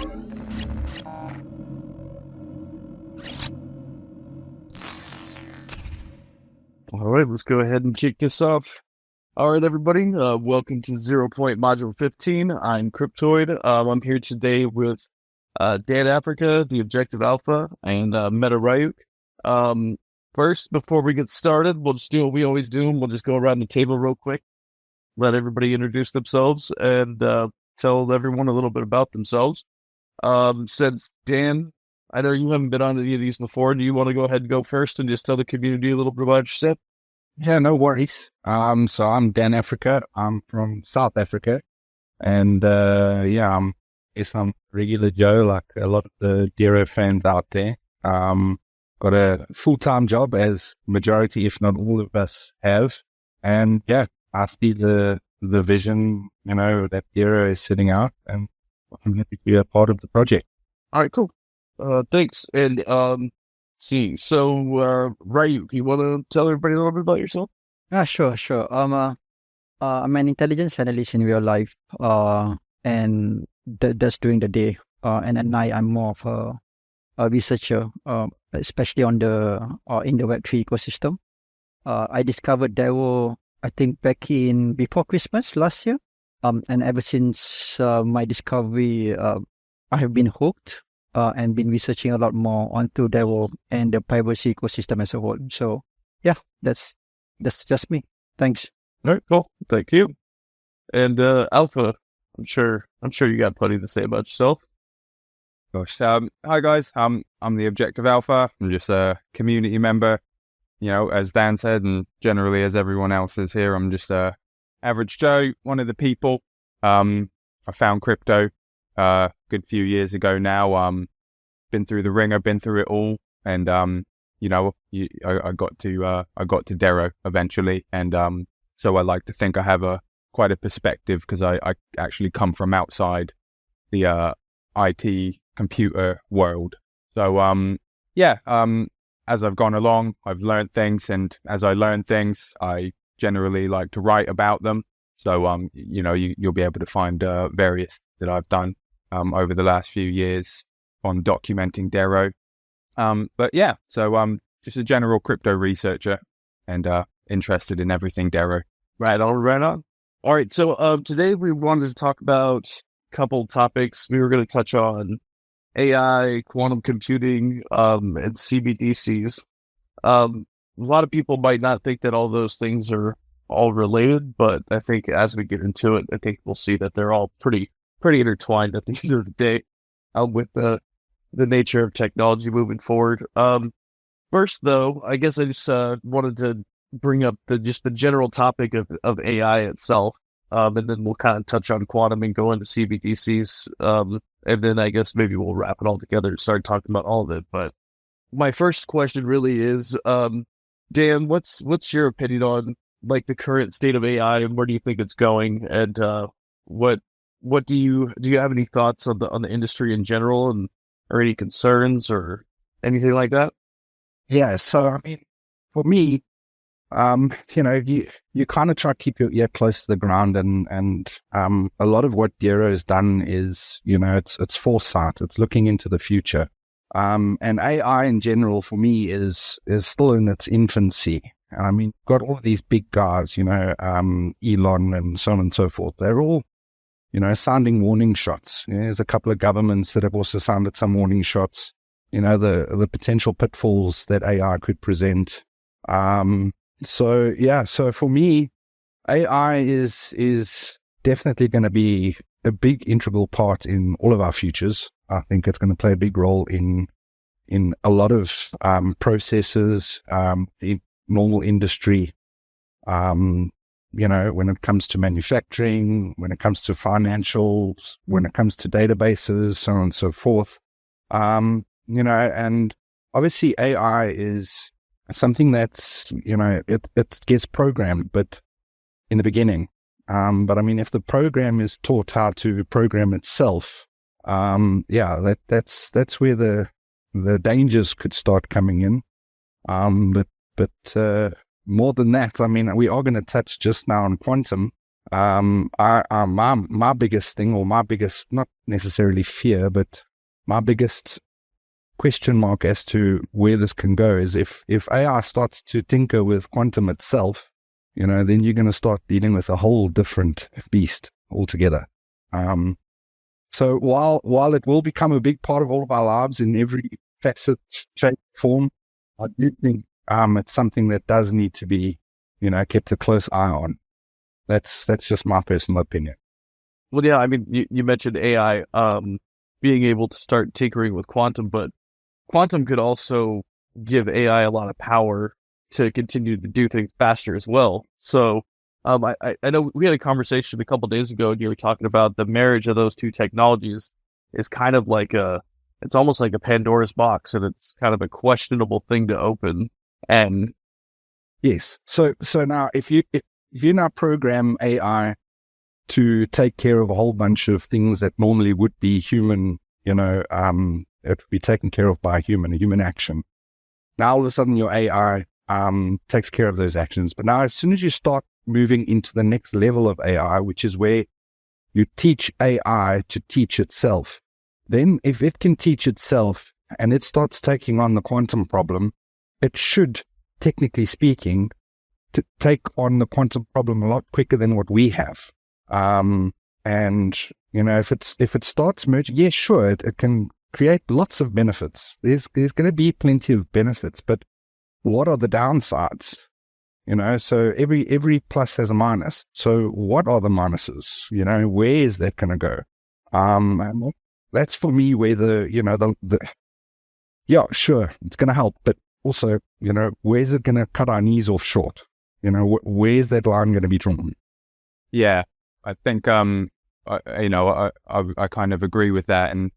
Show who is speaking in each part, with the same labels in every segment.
Speaker 1: All right, let's go ahead and kick this off. All right, everybody, welcome to ZeroPoint Module 15. I'm Cryptoid. I'm here today with DanAfrica, TheeObjectiveAlpha, and MetaRyuk. First, before we get started, we'll just do what we always do. We'll just go around the table real quick, let everybody introduce themselves, and tell everyone a little bit about themselves. Since Dan, I know you haven't been on any of these before, do you want to go ahead and go first and just tell the community a little bit about yourself?
Speaker 2: Yeah, no worries. So I'm DanAfrica. I'm from South Africa, and I'm regular Joe, like a lot of the Dero fans out there. Got a full-time job, as majority, if not all of us have, and yeah, I see the vision, that Dero is setting out, and I'm happy to be a part of the project.
Speaker 1: All right, cool. Thanks. And Ryuk, you want to tell everybody a little bit about yourself?
Speaker 3: Sure. I'm an intelligence analyst in real life, and that's during the day. And at night, I'm more of a researcher, especially in the Web3 ecosystem. I discovered Dero, I think, before Christmas last year. And ever since my discovery, I have been hooked and been researching a lot more onto Dero and the privacy ecosystem as a whole. So, yeah, that's just me. Thanks.
Speaker 1: All right, cool. Thank you. And Alpha, I'm sure you got plenty to say about yourself.
Speaker 4: Gosh, hi guys. I'm TheeObjectiveAlpha. I'm just a community member. As Dan said, and generally as everyone else is here, I'm just a average Joe, one of the people. I found crypto a good few years ago now. Been through the ringer, been through it all, and I got to Dero eventually, and so I like to think I have quite a perspective, because I actually come from outside the IT computer world. So as I've gone along, I've learned things, and as I learn things, I generally like to write about them. So you'll be able to find various that I've done over the last few years on documenting Dero. So just a general crypto researcher and interested in everything Dero.
Speaker 1: Right on. All right, so today we wanted to talk about a couple topics. We were going to touch on AI, quantum computing, and CBDCs. A lot of people might not think that all those things are all related, but I think as we get into it, I think we'll see that they're all pretty intertwined at the end of the day, with the nature of technology moving forward. First, though, I guess I just wanted to bring up the general topic of AI itself, and then we'll kind of touch on quantum and go into CBDCs, and then I guess maybe we'll wrap it all together and start talking about all of it. But my first question really is, Dan, what's your opinion on like the current state of AI, and where do you think it's going, and what do you have any thoughts on the industry in general, and or any concerns or anything like that?
Speaker 2: Yeah, so I mean, for me, you kind of try to keep your ear close to the ground, and a lot of what Dero has done is, it's foresight, it's looking into the future. And AI in general, for me, is still in its infancy. I mean, got all of these big guys, Elon and so on and so forth. They're all, sounding warning shots. There's a couple of governments that have also sounded some warning shots. The potential pitfalls that AI could present. So for me, AI is definitely going to be a big integral part in all of our futures. I think it's going to play a big role in a lot of processes, in normal industry, when it comes to manufacturing, when it comes to financials, when it comes to databases, so on and so forth. And obviously AI is something that's, it gets programmed, but in the beginning. But I mean, if the program is taught how to program itself, that's where the dangers could start coming in. But more than that, I mean, we are going to touch just now on quantum. My biggest thing, or my biggest, not necessarily fear, but my biggest question mark as to where this can go is if AI starts to tinker with quantum itself, then you're going to start dealing with a whole different beast altogether. So while it will become a big part of all of our lives in every facet, shape, form, I do think it's something that does need to be, kept a close eye on. That's just my personal opinion.
Speaker 1: Well, yeah, I mean, you mentioned AI being able to start tinkering with quantum, but quantum could also give AI a lot of power to continue to do things faster as well. So I know we had a conversation a couple of days ago, and you were talking about the marriage of those two technologies is kind of like it's almost like a Pandora's box, and it's kind of a questionable thing to open. And
Speaker 2: yes, so now if you now program AI to take care of a whole bunch of things that normally would be human, it would be taken care of by a human action. Now all of a sudden your AI takes care of those actions. But now as soon as you start moving into the next level of AI, which is where you teach AI to teach itself, then if it can teach itself and it starts taking on the quantum problem, it should, technically speaking, to take on the quantum problem a lot quicker than what we have. And if it starts merging, yeah, sure, it can create lots of benefits. There's going to be plenty of benefits, but what are the downsides? So every plus has a minus. So what are the minuses? Where is that going to go? And that's for me where yeah, sure, it's going to help, but also, where's it going to cut our knees off short? Where's that line going to be drawn?
Speaker 4: Yeah, I think, I kind of agree with that. And,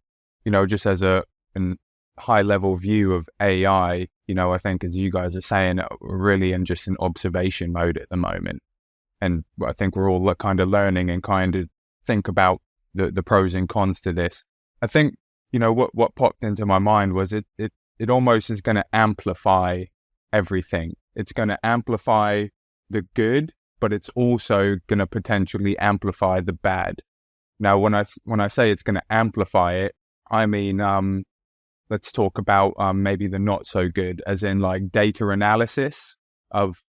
Speaker 4: just as a high level view of AI, I think as you guys are saying, we're really in just an observation mode at the moment. And I think we're all kind of learning and kind of think about the pros and cons to this. I think, what popped into my mind was it almost is going to amplify everything. It's going to amplify the good, but it's also going to potentially amplify the bad. Now, when I say it's going to amplify it, I mean, let's talk about maybe the not so good, as in like data analysis of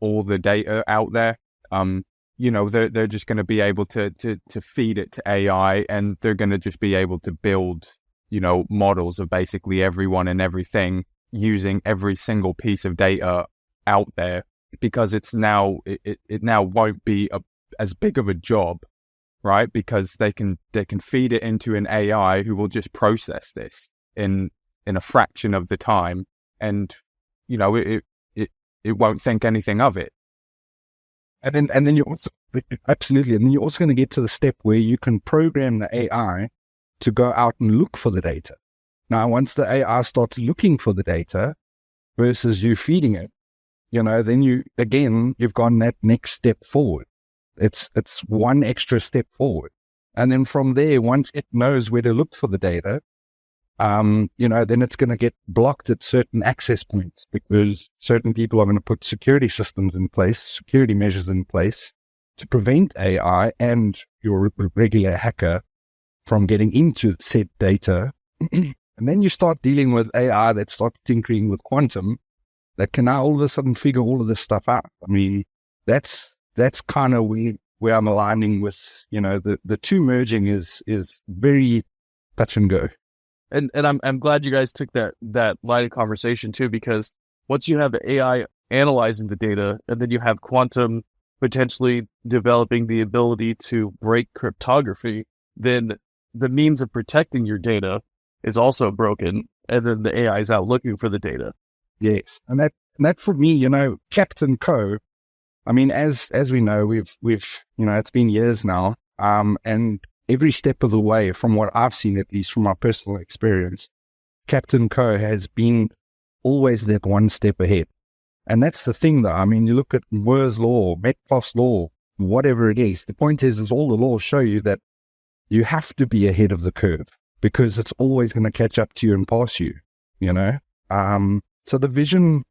Speaker 4: all the data out there. They're just going to be able to feed it to AI, and they're going to just be able to build, models of basically everyone and everything using every single piece of data out there, because it now won't be as big of a job, right? Because they can feed it into an AI who will just process this in a fraction of the time, and it won't think anything of it.
Speaker 2: And then you also, absolutely, and then you're also going to get to the step where you can program the AI to go out and look for the data. Now, once the AI starts looking for the data versus you feeding it, then you've gone that next step forward. It's one extra step forward. And then from there, once it knows where to look for the data, then it's going to get blocked at certain access points, because certain people are going to put security systems in place, security measures in place to prevent AI and your regular hacker from getting into said data. And then you start dealing with AI that starts tinkering with quantum, that can now all of a sudden figure all of this stuff out. I mean, that's kind of where I'm aligning with, the two merging is very touch and go.
Speaker 1: And I'm glad you guys took that line of conversation too, because once you have AI analyzing the data, and then you have quantum potentially developing the ability to break cryptography, then the means of protecting your data is also broken, and then the AI is out looking for the data.
Speaker 2: Yes, and that for me, Captain Co. I mean, as we know, we've it's been years now, and every step of the way, from what I've seen, at least from my personal experience, Captain Co has been always that one step ahead. And that's the thing, though. I mean, you look at Moore's law, Metcalfe's law, whatever it is. The point is all the laws show you that you have to be ahead of the curve, because it's always going to catch up to you and pass you. So the vision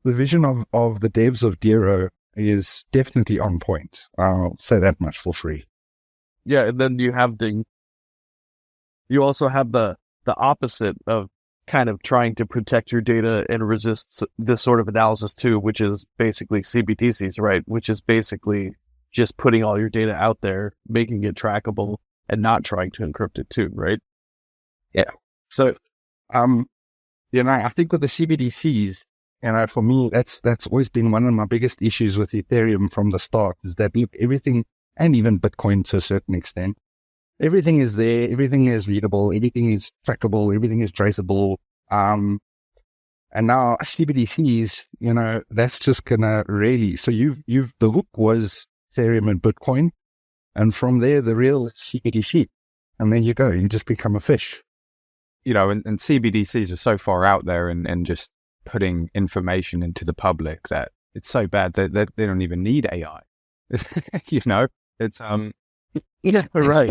Speaker 2: of the devs of Zero is definitely on point. I'll say that much for free.
Speaker 1: Yeah, and then you also have the opposite of kind of trying to protect your data and resist this sort of analysis too, which is basically CBDCs, right? Which is basically just putting all your data out there, making it trackable, and not trying to encrypt it too, right?
Speaker 2: Yeah. So, I think with the CBDCs, for me, that's always been one of my biggest issues with Ethereum from the start, is that look, everything, and even Bitcoin to a certain extent, everything is there, everything is readable, everything is trackable, everything is traceable. And now CBDCs, that's just gonna really, so the hook was Ethereum and Bitcoin, and from there, the real CBDC. And then you go, you just become a fish.
Speaker 4: And CBDCs are so far out there and just putting information into the public that it's so bad that they don't even need AI. It's
Speaker 3: Yeah, right.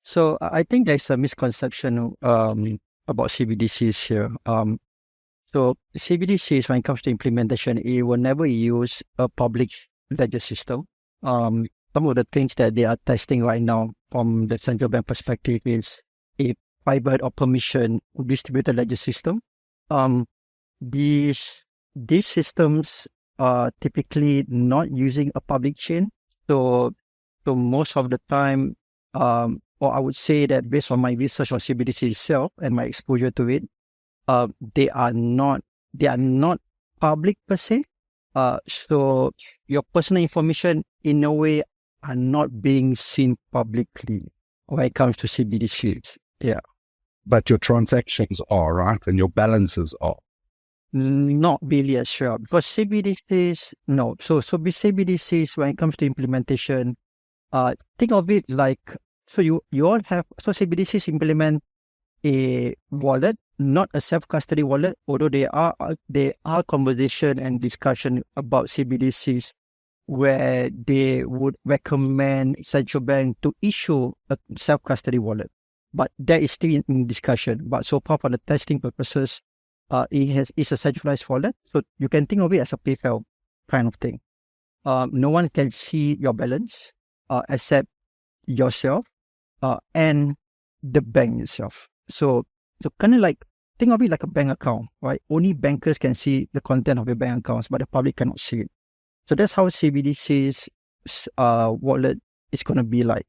Speaker 3: So I think there's a misconception about CBDCs here. So CBDCs, when it comes to implementation, it will never use a public ledger system. Some of the things that they are testing right now from the central bank perspective is a private or permission distributed ledger system. These systems are typically not using a public chain. So most of the time, or I would say that based on my research on CBDC itself and my exposure to it, they are not public per se. So your personal information in a way are not being seen publicly when it comes to CBDCs. Yeah.
Speaker 2: But your transactions are, right? And your balances are.
Speaker 3: Not really as sure, because CBDCs, no. So with CBDCs, when it comes to implementation, think of it like, so you all have, so CBDCs implement a wallet, not a self-custody wallet, although there are conversation and discussion about CBDCs where they would recommend central bank to issue a self-custody wallet. But that is still in discussion. But so far, for the testing purposes, it's a centralized wallet. So you can think of it as a PayPal kind of thing. No one can see your balance except yourself and the bank itself. So kind of like, think of it like a bank account, right? Only bankers can see the content of your bank accounts, but the public cannot see it. So that's how CBDC's wallet is going to be like.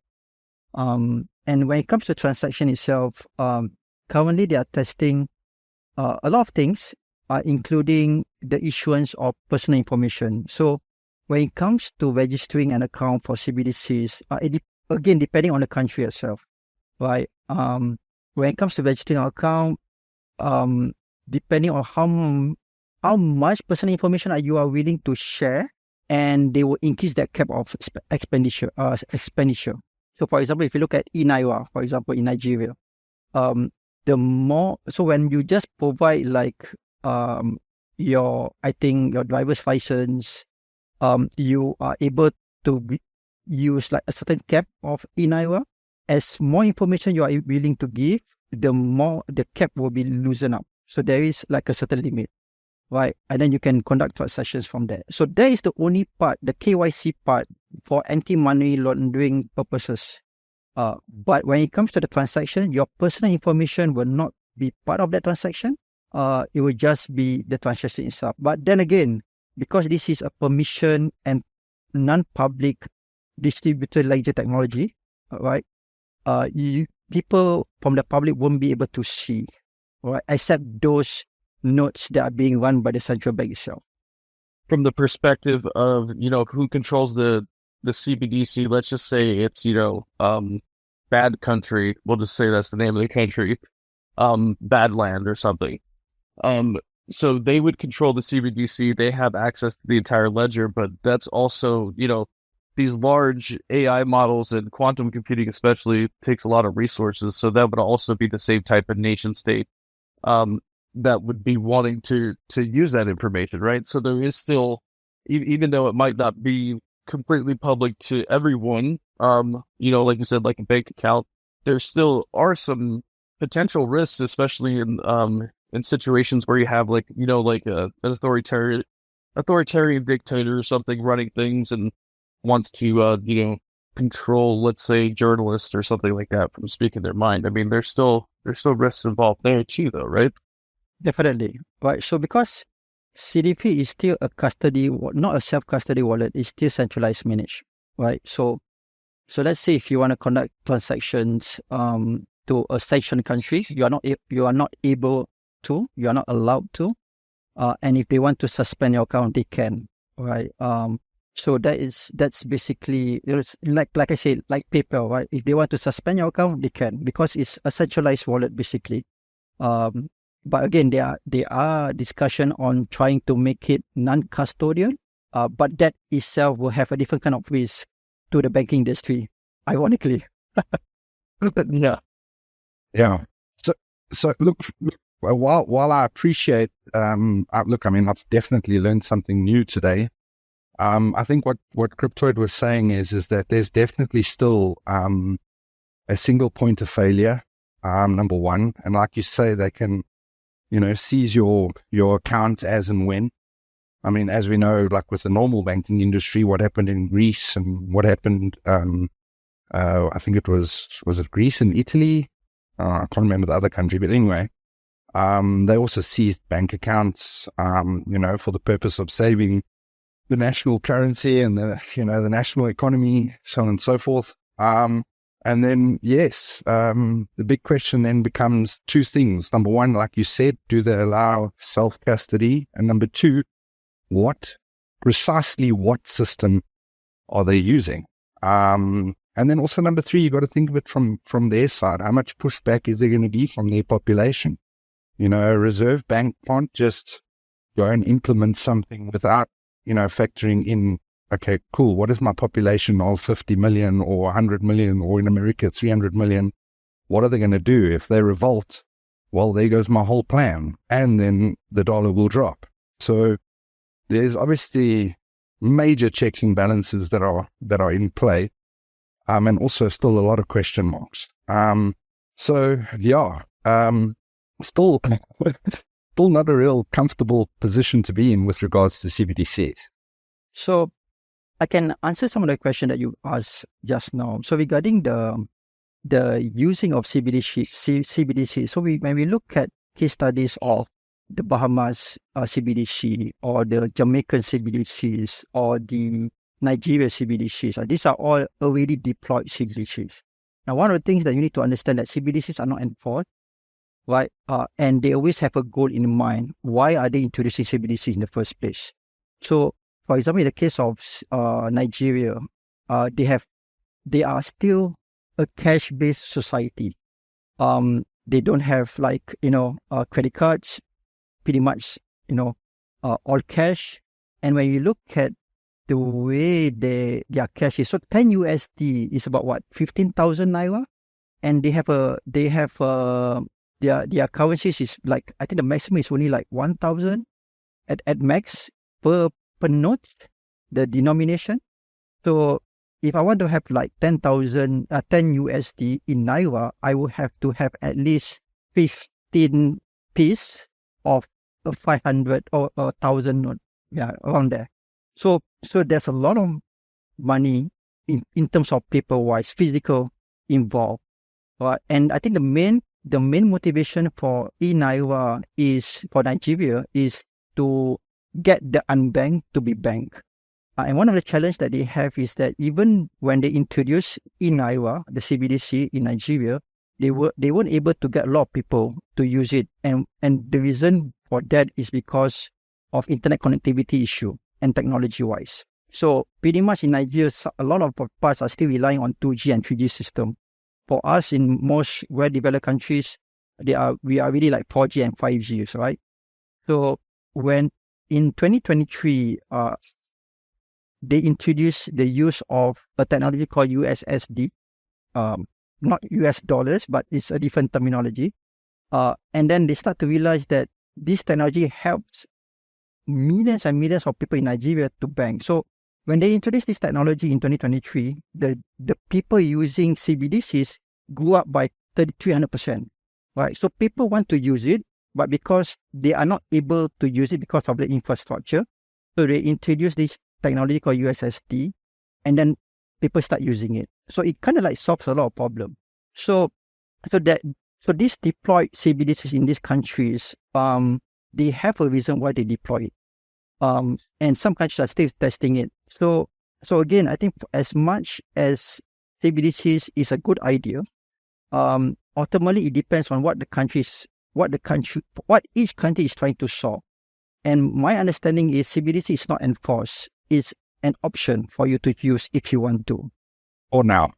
Speaker 3: And when it comes to transaction itself, currently they are testing a lot of things, including the issuance of personal information. So when it comes to registering an account for CBDCs, again, depending on the country itself, right? When it comes to registering an account, depending on how much personal information you are willing to share, and they will increase that cap of expenditure. So, for example, if you look at eNaira, for example, in Nigeria, the more, so when you just provide like your driver's license, you are able to use like a certain cap of eNaira. As more information you are willing to give, the more the cap will be loosened up. So there is like a certain limit, right? And then you can conduct transactions from there. So that is the only part, the KYC part for anti-money laundering purposes. But when it comes to the transaction, your personal information will not be part of that transaction. It will just be the transaction itself. But then again, because this is a permission and non-public distributed ledger technology, right? People from the public won't be able to see, right? Except those nodes that are being run by the central bank itself.
Speaker 1: From the perspective of, who controls the CBDC, let's just say it's, bad country. We'll just say that's the name of the country. Bad land or something. So they would control the CBDC. They have access to the entire ledger, but that's also, these large AI models and quantum computing especially takes a lot of resources. So that would also be the same type of nation state that would be wanting to use that information, right? So there is still, even though it might not be completely public to everyone, like you said, like a bank account, there still are some potential risks, especially in situations where you have an authoritarian authoritarian dictator or something running things and wants to, control, let's say, journalists or something like that from speaking their mind. I mean, there's still risks involved there too, though, right?
Speaker 3: Definitely. Right. So because CDP is still a custody, not a self-custody wallet, it's still centralized managed. Right. So let's say if you want to conduct transactions to a sanctioned country, you are not able to, you are not allowed to. And if they want to suspend your account, they can. Right. So that's basically, it's like I said, like PayPal, right? If they want to suspend your account, they can, because it's a centralized wallet basically. But again, there are discussion on trying to make it non-custodial. But that itself will have a different kind of risk to the banking industry, ironically.
Speaker 1: Yeah.
Speaker 2: Yeah. So look, while I appreciate, look, I mean, I've definitely learned something new today. I think what Cryptoid was saying is that there's definitely still a single point of failure, number one. And like you say, they can, seize your account as and when. I mean, as we know, like with the normal banking industry, what happened in Greece and what happened, I think it was it Greece and Italy? I can't remember the other country, but anyway, they also seized bank accounts, for the purpose of saving the national currency and the national economy, so on and so forth. And then, yes, the big question then becomes two things. Number one, like you said, do they allow self-custody? And number two, precisely what system are they using? And then also number three, you got to think of it from their side. How much pushback is there going to be from their population? A reserve bank can't just go and implement something without factoring in, okay, cool, what is my population of 50 million or 100 million, or in America, 300 million? What are they going to do? If they revolt, well, there goes my whole plan. And then the dollar will drop. So there's obviously major checks and balances that are in play. And also still a lot of question marks. Still not a real comfortable position to be in with regards to CBDCs.
Speaker 3: So I can answer some of the question that you asked just now. So regarding the using of CBDC. So when we look at case studies of the Bahamas CBDC or the Jamaican CBDCs or the Nigeria CBDCs, these are all already deployed CBDCs. Now, one of the things that you need to understand that CBDCs are not enforced, right? And they always have a goal in mind. Why are they introducing CBDCs in the first place? So, for example, in the case of Nigeria, they are still a cash-based society. They don't have credit cards, pretty much, all cash. And when you look at the way their cash is, so 10 USD is about what, 15,000 Naira? And their currencies is like, I think the maximum is only like 1,000 at max per note, the denomination. So if I want to have like 10 USD in Naira, I would have to have at least 15 piece of a 500 or 1,000 note. Yeah, around there. So there's a lot of money in terms of paper-wise, physical involved. And I think the main motivation for e-Naira for Nigeria is to get the unbanked to be banked. And one of the challenges that they have is that even when they introduce e-Naira, the CBDC in Nigeria, they weren't able to get a lot of people to use it. And the reason for that is because of internet connectivity issue and technology-wise. So pretty much in Nigeria, a lot of parts are still relying on 2G and 3G system. For us, in most well-developed countries, we are really like 4G and 5G, right? So when in 2023, they introduced the use of a technology called USSD, not US dollars, but it's a different terminology. And then they start to realize that this technology helps millions and millions of people in Nigeria to bank. So when they introduced this technology in 2023, the people using CBDCs grew up by 300%, right? So people want to use it, but because they are not able to use it because of the infrastructure, So they introduced this technology called USSD, and then people start using it. So it kind of like solves a lot of problems. So these deployed CBDCs in these countries, they have a reason why they deploy it. And some countries are still testing it. So again, I think as much as CBDCs is a good idea, ultimately it depends on what each country is trying to solve. And my understanding is CBDC is not enforced; it's an option for you to use if you want to.
Speaker 2: Or now.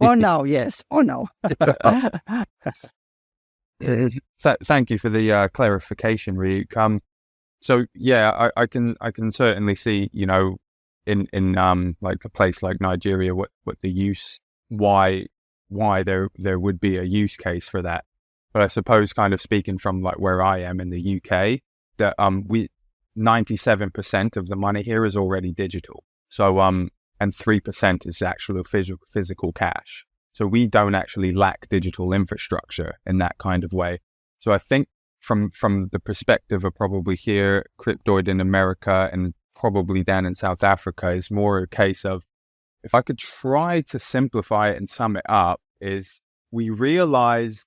Speaker 3: Or now, yes. Or now.
Speaker 4: Thank you for the clarification, Ryuk. So yeah, I can certainly see, in like a place like Nigeria, what the use, why there would be a use case for that. But I suppose, kind of speaking from like where I am in the UK, that 97% of the money here is already digital. So and 3% is actual physical cash. So we don't actually lack digital infrastructure in that kind of way. So I think from the perspective of probably here, Cryptoid in America and probably down in South Africa, is more a case of, if I could try to simplify it and sum it up, is we realize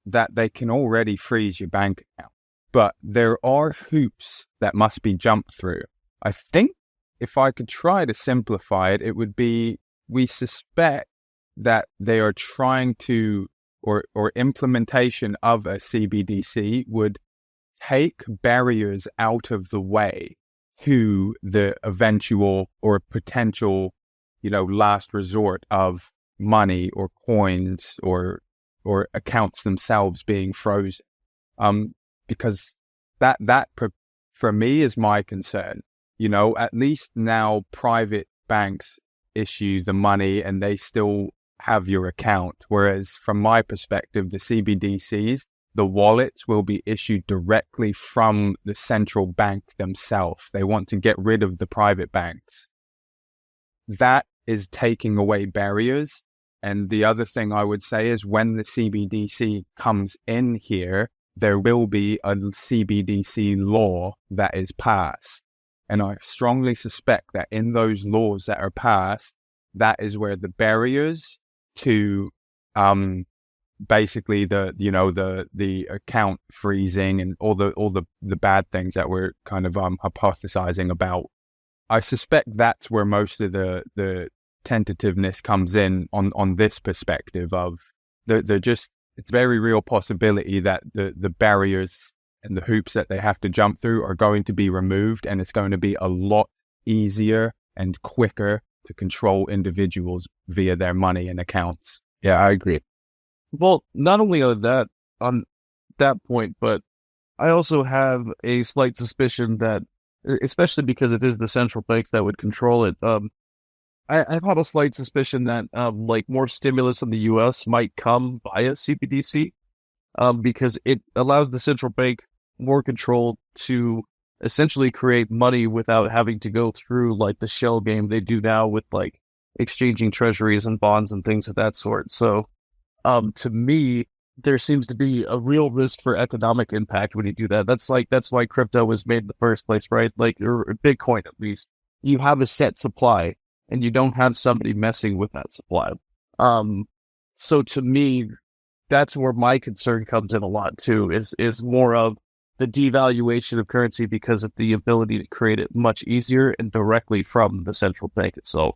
Speaker 4: that they can already freeze your bank account, but there are hoops that must be jumped through. I think if I could try to simplify it, it would be, we suspect that they are trying to, or implementation of a CBDC would take barriers out of the way to the eventual or potential, last resort of money or coins or accounts themselves being frozen. Because that for me is my concern. At least now private banks issue the money and they still have your account. Whereas from my perspective, the CBDCs, the wallets will be issued directly from the central bank themselves. They want to get rid of the private banks. That is taking away barriers. And the other thing I would say is, when the CBDC comes in here, there will be a CBDC law that is passed. And I strongly suspect that in those laws that are passed, that is where the barriers to basically the account freezing and all the bad things that we're kind of hypothesizing about. I suspect that's where most of the tentativeness comes in on this perspective of they're just, it's very real possibility that the barriers and the hoops that they have to jump through are going to be removed, and it's going to be a lot easier and quicker to control individuals via their money and accounts.
Speaker 2: Yeah, I agree.
Speaker 1: Well, not only on that point, but I also have a slight suspicion that, especially because it is the central banks that would control it, I've had a slight suspicion that like more stimulus in the U.S. might come via CBDC, because it allows the central bank more control to essentially create money without having to go through like the shell game they do now with like exchanging treasuries and bonds and things of that sort. So to me, there seems to be a real risk for economic impact when you do that. That's why crypto was made in the first place, right? Like, or Bitcoin, at least. You have a set supply and you don't have somebody messing with that supply. So to me, that's where my concern comes in a lot too, is more of the devaluation of currency because of the ability to create it much easier and directly from the central bank itself.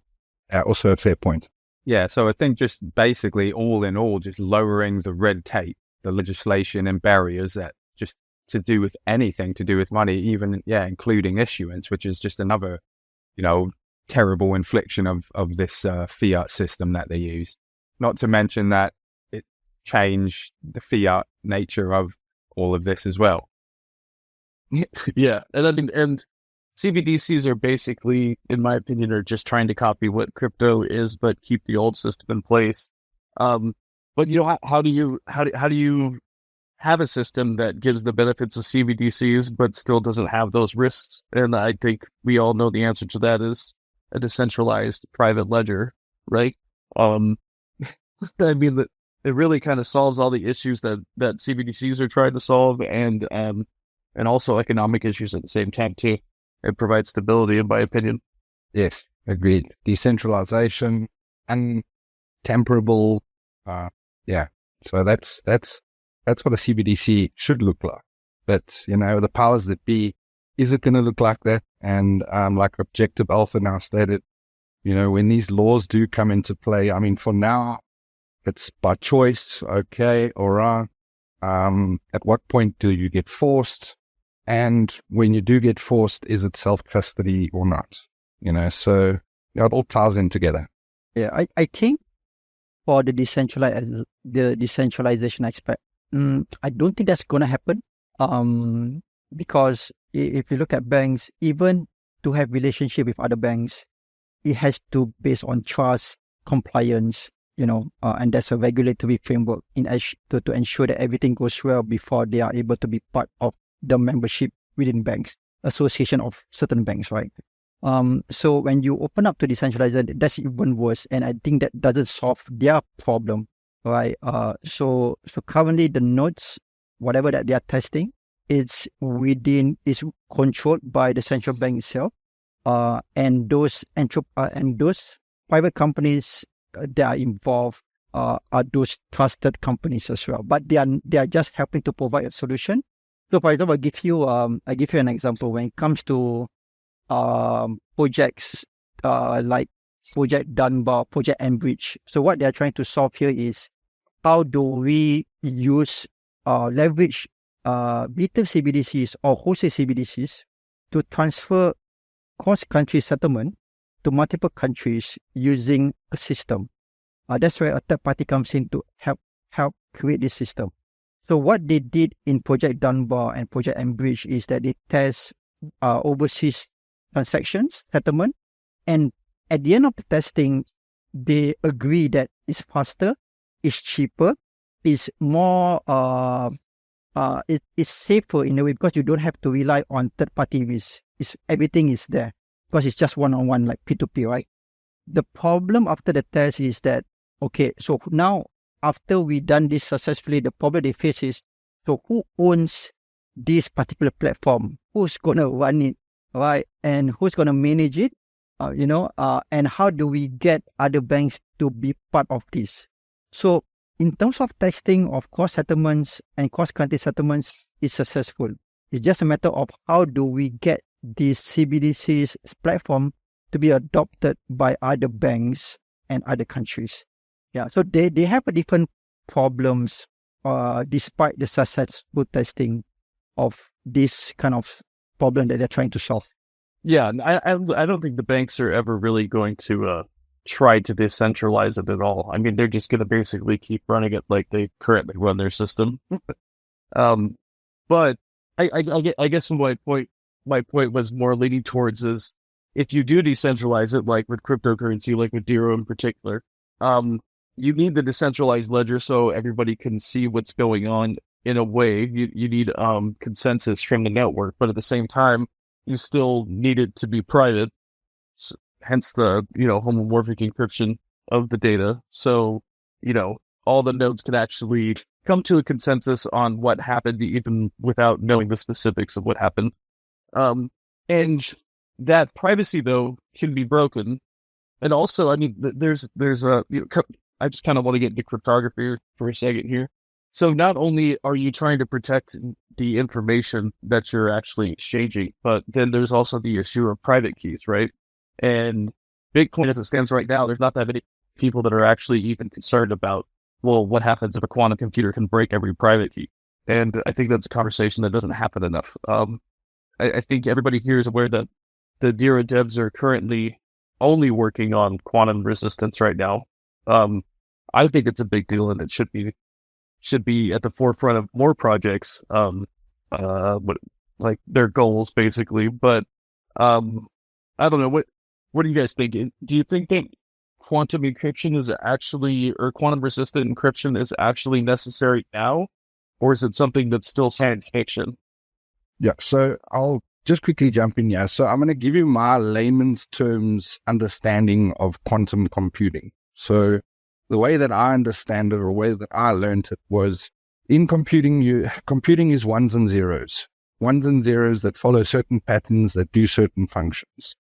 Speaker 2: Also a fair point.
Speaker 4: Yeah, so I think just basically all in all, just lowering the red tape, the legislation and barriers that just to do with anything to do with money, even, including issuance, which is just another, terrible infliction of this fiat system that they use. Not to mention that it changed the fiat nature of all of this as well.
Speaker 1: Yeah, and CBDCs are basically, in my opinion, are just trying to copy what crypto is, but keep the old system in place. But how do you have a system that gives the benefits of CBDCs but still doesn't have those risks? And I think we all know the answer to that is a decentralized private ledger, right? I mean, that it really kind of solves all the issues that CBDCs are trying to solve, and also economic issues at the same time too. it provides stability, in my opinion.
Speaker 2: Yes, agreed. Decentralization, untamperable. Yeah. So that's what a CBDC should look like. But, the powers that be, is it going to look like that? And like Objective Alpha now stated, when these laws do come into play, I mean, for now, it's by choice, okay, all right. At what point do you get forced? And when you do get forced, is it self-custody or not? So it all ties in together.
Speaker 3: Yeah, I think for the decentralization aspect, I don't think that's going to happen. Because if you look at banks, even to have relationship with other banks, it has to based on trust, compliance, and there's a regulatory framework to ensure that everything goes well before they are able to be part of the membership within banks, association of certain banks, right? So when you open up to decentralization, that's even worse, and I think that doesn't solve their problem, right? So currently the nodes, whatever that they are testing, is controlled by the central bank itself, and those private companies that are involved are those trusted companies as well. But they are just helping to provide a solution. So, for example, I give you an example when it comes to projects like Project Dunbar, Project Enbridge. So what they are trying to solve here is how do we use leverage retail CBDCs or wholesale CBDCs to transfer cross-country settlement to multiple countries using a system. That's where a third party comes in to help create this system. So what they did in Project Dunbar and Project Enbridge is that they test overseas transactions, settlement, and at the end of the testing, they agree that it's faster, it's cheaper, it's more, it's safer in a way because you don't have to rely on third-party risk. Everything is there because it's just one-on-one, like P2P, right? The problem after the test is that, okay, so now after we done this successfully, the problem they face is, so who owns this particular platform? Who's going to run it, right? And who's going to manage it? And how do we get other banks to be part of this? So in terms of testing of cross settlements and cross-country settlements is successful. It's just a matter of how do we get this CBDCs platform to be adopted by other banks and other countries. Yeah, so they have a different problems despite the successful testing of this kind of problem that they're trying to solve.
Speaker 1: Yeah, I don't think the banks are ever really going to try to decentralize it at all. I mean, they're just going to basically keep running it like they currently run their system. But I guess my point was more leaning towards is if you do decentralize it, like with cryptocurrency, like with Zero in particular, you need the decentralized ledger so everybody can see what's going on in a way. You need consensus from the network, but at the same time, you still need it to be private. So, hence the homomorphic encryption of the data. So all the nodes can actually come to a consensus on what happened, even without knowing the specifics of what happened. And that privacy though can be broken. And also, I mean, there's a I just kind of want to get into cryptography for a second here. So not only are you trying to protect the information that you're actually exchanging, but then there's also the issue of private keys, right? And Bitcoin as it stands right now, there's not that many people that are actually even concerned about, well, what happens if a quantum computer can break every private key? And I think that's a conversation that doesn't happen enough. I think everybody here is aware that the Zero devs are currently only working on quantum resistance right now. I think it's a big deal and it should be at the forefront of more projects, like their goals basically. But I don't know, what do you guys think? Do you think that quantum encryption is actually, or quantum resistant encryption is actually necessary now, or is it something that's still science fiction?
Speaker 2: Yeah, so I'll just quickly jump in here. So I'm going to give you my layman's terms understanding of quantum computing. So the way that I understand it, or the way that I learned it, was in computing, computing is ones and zeros. ones and zeros that follow certain patterns that do certain functions.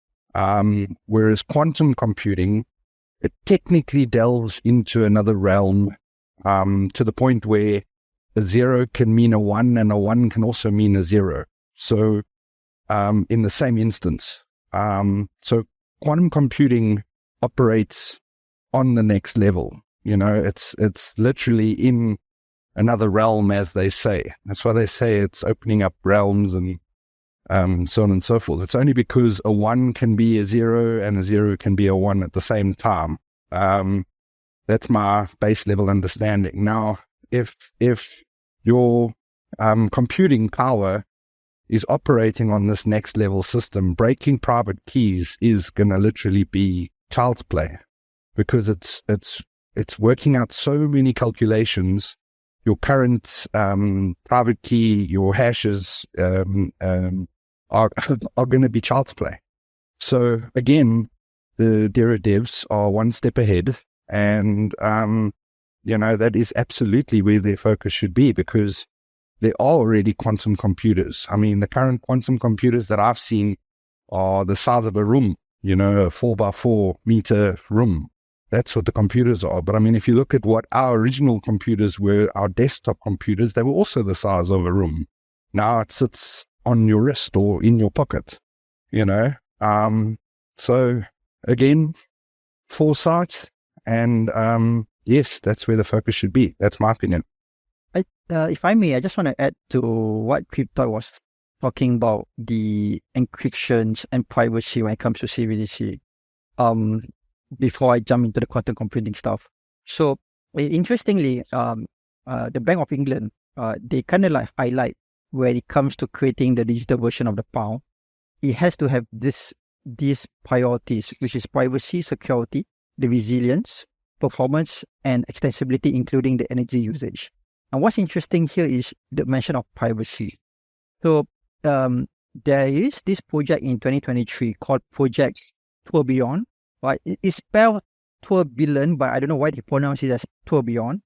Speaker 2: Whereas quantum computing, it technically delves into another realm, to the point where a zero can mean a one and a one can also mean a zero. So, in the same instance. So quantum computing operates on the next level. It's literally in another realm, as they say. That's why they say it's opening up realms and so on and so forth. It's only because a one can be a zero and a zero can be a one at the same time. That's my base level understanding. Now, if your computing power is operating on this next level system, breaking private keys is going to literally be child's play, because it's working out so many calculations. Your current private key, your hashes are going to be child's play. So again, the Dero devs are one step ahead, and that is absolutely where their focus should be, because there are already quantum computers. I mean, the current quantum computers that I've seen are the size of a room, a 4x4 meter room. That's what the computers are. But I mean, if you look at what our original computers were, our desktop computers, they were also the size of a room. Now it sits on your wrist or in your pocket, So again, foresight, and yes, that's where the focus should be. That's my opinion.
Speaker 3: If I may, I just want to add to what Crypto was talking about, the encryptions and privacy when it comes to CBDC. Before I jump into the quantum computing stuff. So interestingly, the Bank of England, they kind of like highlight when it comes to creating the digital version of the pound, it has to have these priorities, which is privacy, security, the resilience, performance, and extensibility, including the energy usage. And what's interesting here is the mention of privacy. So there is this project in 2023 called Project Tourbillon. Right, it's spelled tourbillon, but I don't know why they pronounce it as tourbillon.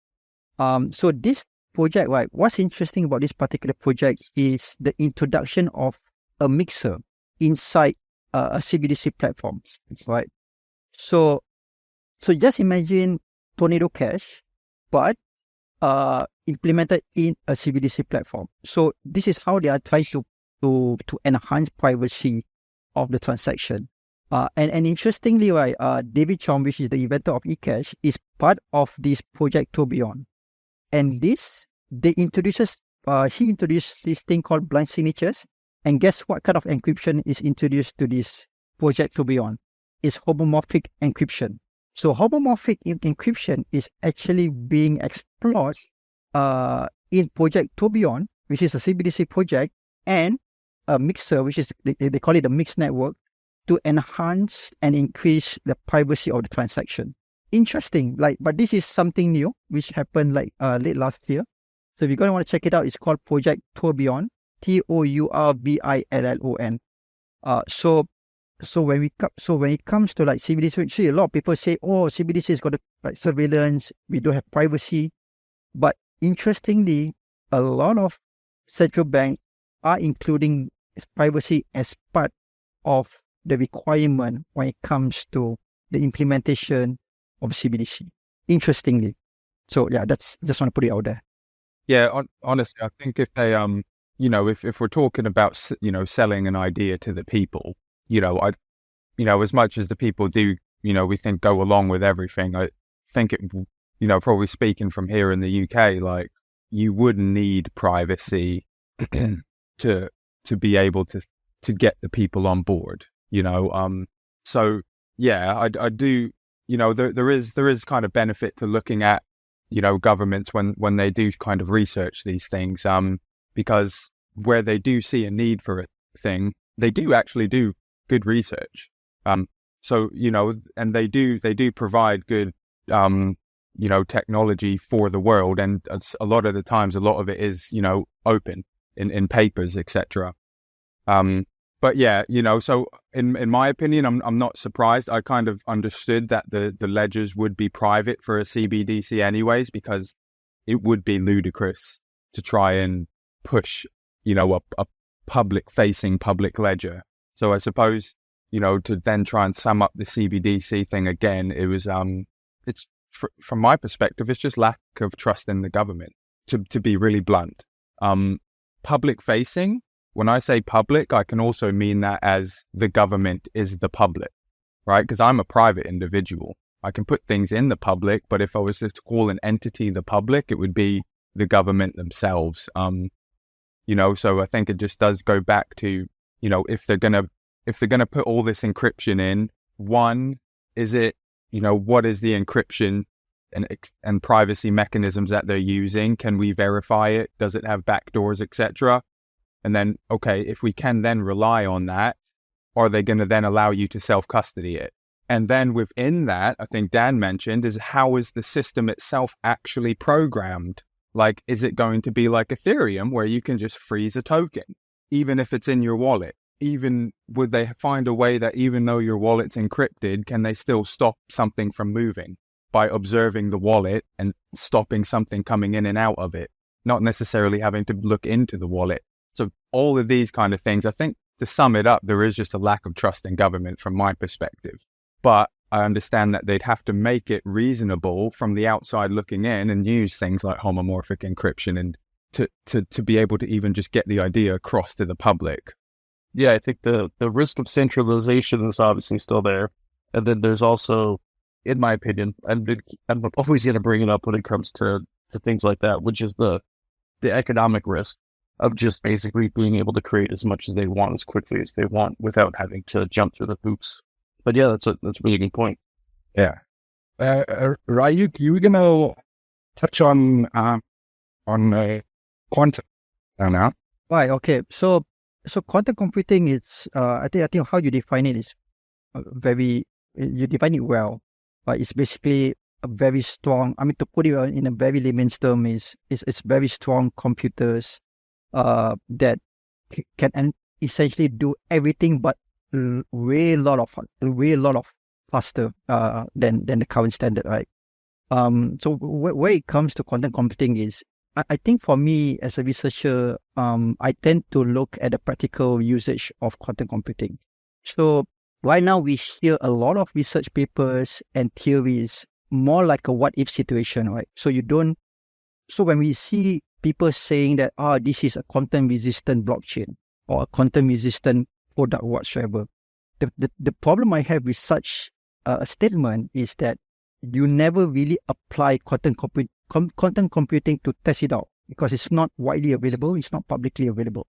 Speaker 3: So this project, right, what's interesting about this particular project is the introduction of a mixer inside a CBDC platform, right? So just imagine Tornado Cash, but implemented in a CBDC platform. So this is how they are trying to enhance privacy of the transaction. And interestingly, right, David Chom, which is the inventor of eCash, is part of this Project Tourbillon. And he introduced this thing called blind signatures. And guess what kind of encryption is introduced to this Project Tourbillon? It's homomorphic encryption. So homomorphic encryption is actually being explored in Project Tourbillon, which is a CBDC project, and a mixer, which is, they call it a mixed network, to enhance and increase the privacy of the transaction. Interesting, but this is something new, which happened late last year. So if you're going to want to check it out, it's called Project Tourbillon, Tourbillon. So when it comes to CBDC, a lot of people say, oh, CBDC has got surveillance, we don't have privacy. But interestingly, a lot of central banks are including privacy as part of the requirement when it comes to the implementation of CBDC. Interestingly. So yeah, that's just want to put it out there.
Speaker 4: Yeah, honestly, I think if they if we're talking about selling an idea to the people, as much as the people do, we think go along with everything. I think it, probably speaking from here in the UK, you would need privacy to be able to get the people on board. So yeah, I do, there is kind of benefit to looking at, governments when they do kind of research these things, because where they do see a need for a thing, they do actually do good research. So, and they do provide good, technology for the world. And a lot of the times, a lot of it is, open in papers, etc. But yeah, so in my opinion, I'm not surprised. I kind of understood that the ledgers would be private for a CBDC anyways, because it would be ludicrous to try and push, a public-facing public ledger. So I suppose, to then try and sum up the CBDC thing again, it was, from my perspective, it's just lack of trust in the government, to be really blunt. Public-facing, when I say public, I can also mean that as the government is the public, right? Because I'm a private individual. I can put things in the public, but if I was to call an entity the public, it would be the government themselves. So I think it just does go back to, if they're gonna put all this encryption in, one, is it, what is the encryption and privacy mechanisms that they're using? Can we verify it? Does it have backdoors, etc.? And then, okay, if we can then rely on that, are they going to then allow you to self-custody it? And then within that, I think Dan mentioned, is how is the system itself actually programmed? Like, is it going to be like Ethereum where you can just freeze a token, even if it's in your wallet? Even would they find a way that even though your wallet's encrypted, can they still stop something from moving by observing the wallet and stopping something coming in and out of it, not necessarily having to look into the wallet? So all of these kind of things, I think to sum it up, there is just a lack of trust in government from my perspective. But I understand that they'd have to make it reasonable from the outside looking in and use things like homomorphic encryption and to be able to even just get the idea across to the public.
Speaker 1: Yeah, I think the risk of centralization is obviously still there. And then there's also, in my opinion, I'm always going to bring it up when it comes to things like that, which is the economic risk of just basically being able to create as much as they want as quickly as they want without having to jump through the hoops. But yeah, that's a really good point.
Speaker 2: Yeah. Ryuk, you were going to touch on quantum now.
Speaker 3: Right. Okay. So quantum computing is, I think how you define it is you define it well. It's basically a very strong, to put it in a very layman's term, it's very strong computers that can essentially do everything but way a lot of faster than the current standard, right? So where it comes to quantum computing is, I think for me as a researcher, I tend to look at the practical usage of quantum computing. So right now we hear a lot of research papers and theories more like a what if situation, right? So when we see people saying that, this is a quantum resistant blockchain or a quantum resistant product whatsoever, the problem I have with such a statement is that you never really apply quantum computing to test it out because it's not widely available, it's not publicly available.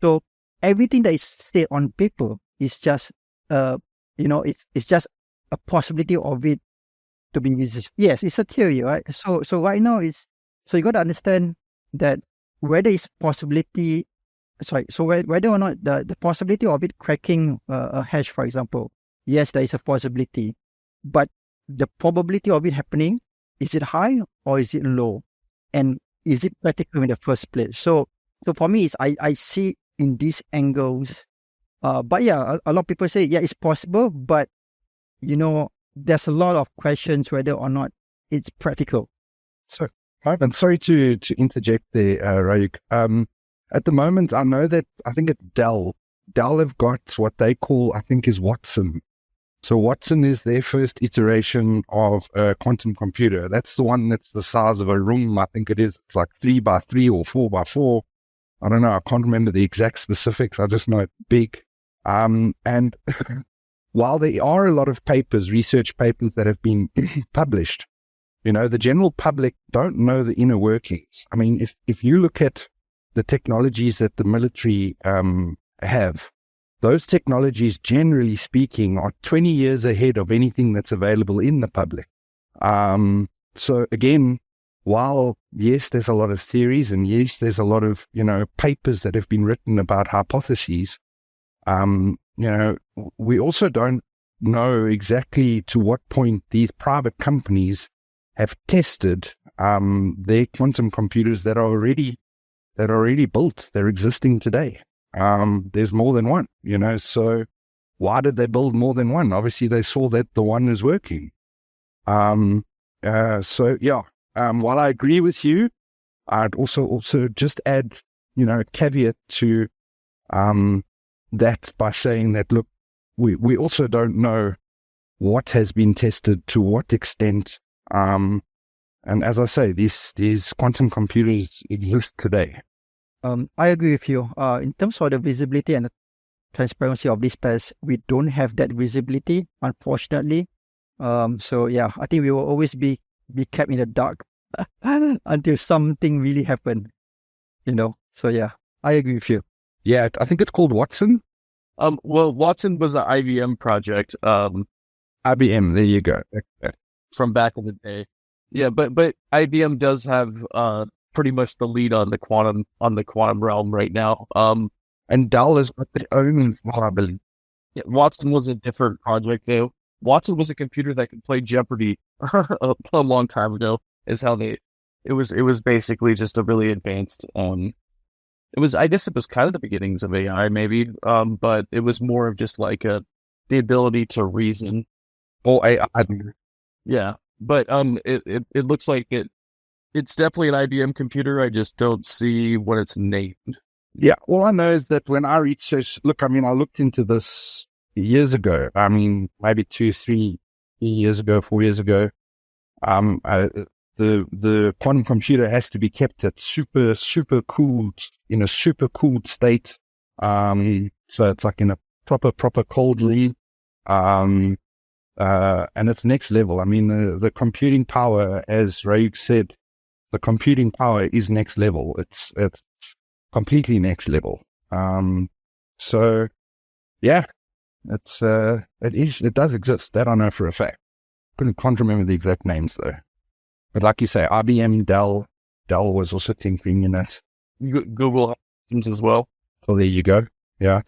Speaker 3: So everything that is said on paper is just it's just a possibility of it to be resisted. Yes, it's a theory, right? So right now so you got to understand that whether it's possibility, whether or not the possibility of it cracking a hash, for example, yes, there is a possibility, but the probability of it happening, is it high or is it low? And is it practical in the first place? So for me, I see in these angles, but yeah, a lot of people say, yeah, it's possible, but there's a lot of questions whether or not it's practical.
Speaker 2: So, I'm sorry to interject there, Ryuk. At the moment, I know that I think it's Dell. Dell have got what they call, I think, is Watson. So Watson is their first iteration of a quantum computer. That's the one that's the size of a room. I think it is. It's like 3x3 or 4x4. I don't know. I can't remember the exact specifics. I just know it's big. And while there are a lot of research papers that have been published, the general public don't know the inner workings. I mean, if you look at the technologies that the military have, those technologies, generally speaking, are 20 years ahead of anything that's available in the public. So again, while, yes, there's a lot of theories and yes, there's a lot of, papers that have been written about hypotheses, we also don't know exactly to what point these private companies have tested their quantum computers that are already built. They're existing today. There's more than one, so why did they build more than one? Obviously they saw that the one is working. While I agree with you, I'd also just add, a caveat to That's by saying that, look, we also don't know what has been tested to what extent. And as I say, these quantum computers exist today.
Speaker 3: I agree with you. In terms of the visibility and the transparency of these tests, we don't have that visibility, unfortunately. So yeah, I think we will always be kept in the dark until something really happens. So yeah, I agree with you.
Speaker 2: Yeah, I think it's called Watson.
Speaker 1: Well, Watson was an IBM project.
Speaker 2: IBM, there you go.
Speaker 1: From back in the day. Yeah, but IBM does have pretty much the lead on the quantum realm right now.
Speaker 2: And Dell has got their own, I believe.
Speaker 1: Yeah, Watson was a different project though. Watson was a computer that could play Jeopardy a long time ago. Is how it was basically just a really advanced I guess it was kind of the beginnings of AI maybe, but it was more of just like the ability to reason.
Speaker 2: Or AI.
Speaker 1: Yeah, but it looks like it's definitely an IBM computer. I just don't see what it's named.
Speaker 2: Yeah, all I know is that when I researched, I looked into this years ago. I mean, maybe 2, 3 years ago, 4 years ago. The quantum computer has to be kept at super cooled, in a super cooled state. So it's like in a proper cold room. And it's next level. I mean, the computing power, as Ryuk said, the computing power is next level. It's completely next level. So yeah, it does exist. That I know for a fact. Can't remember the exact names though. But like you say, IBM, Dell was also tinkering in it.
Speaker 1: Google as well.
Speaker 2: So there you go. Yeah.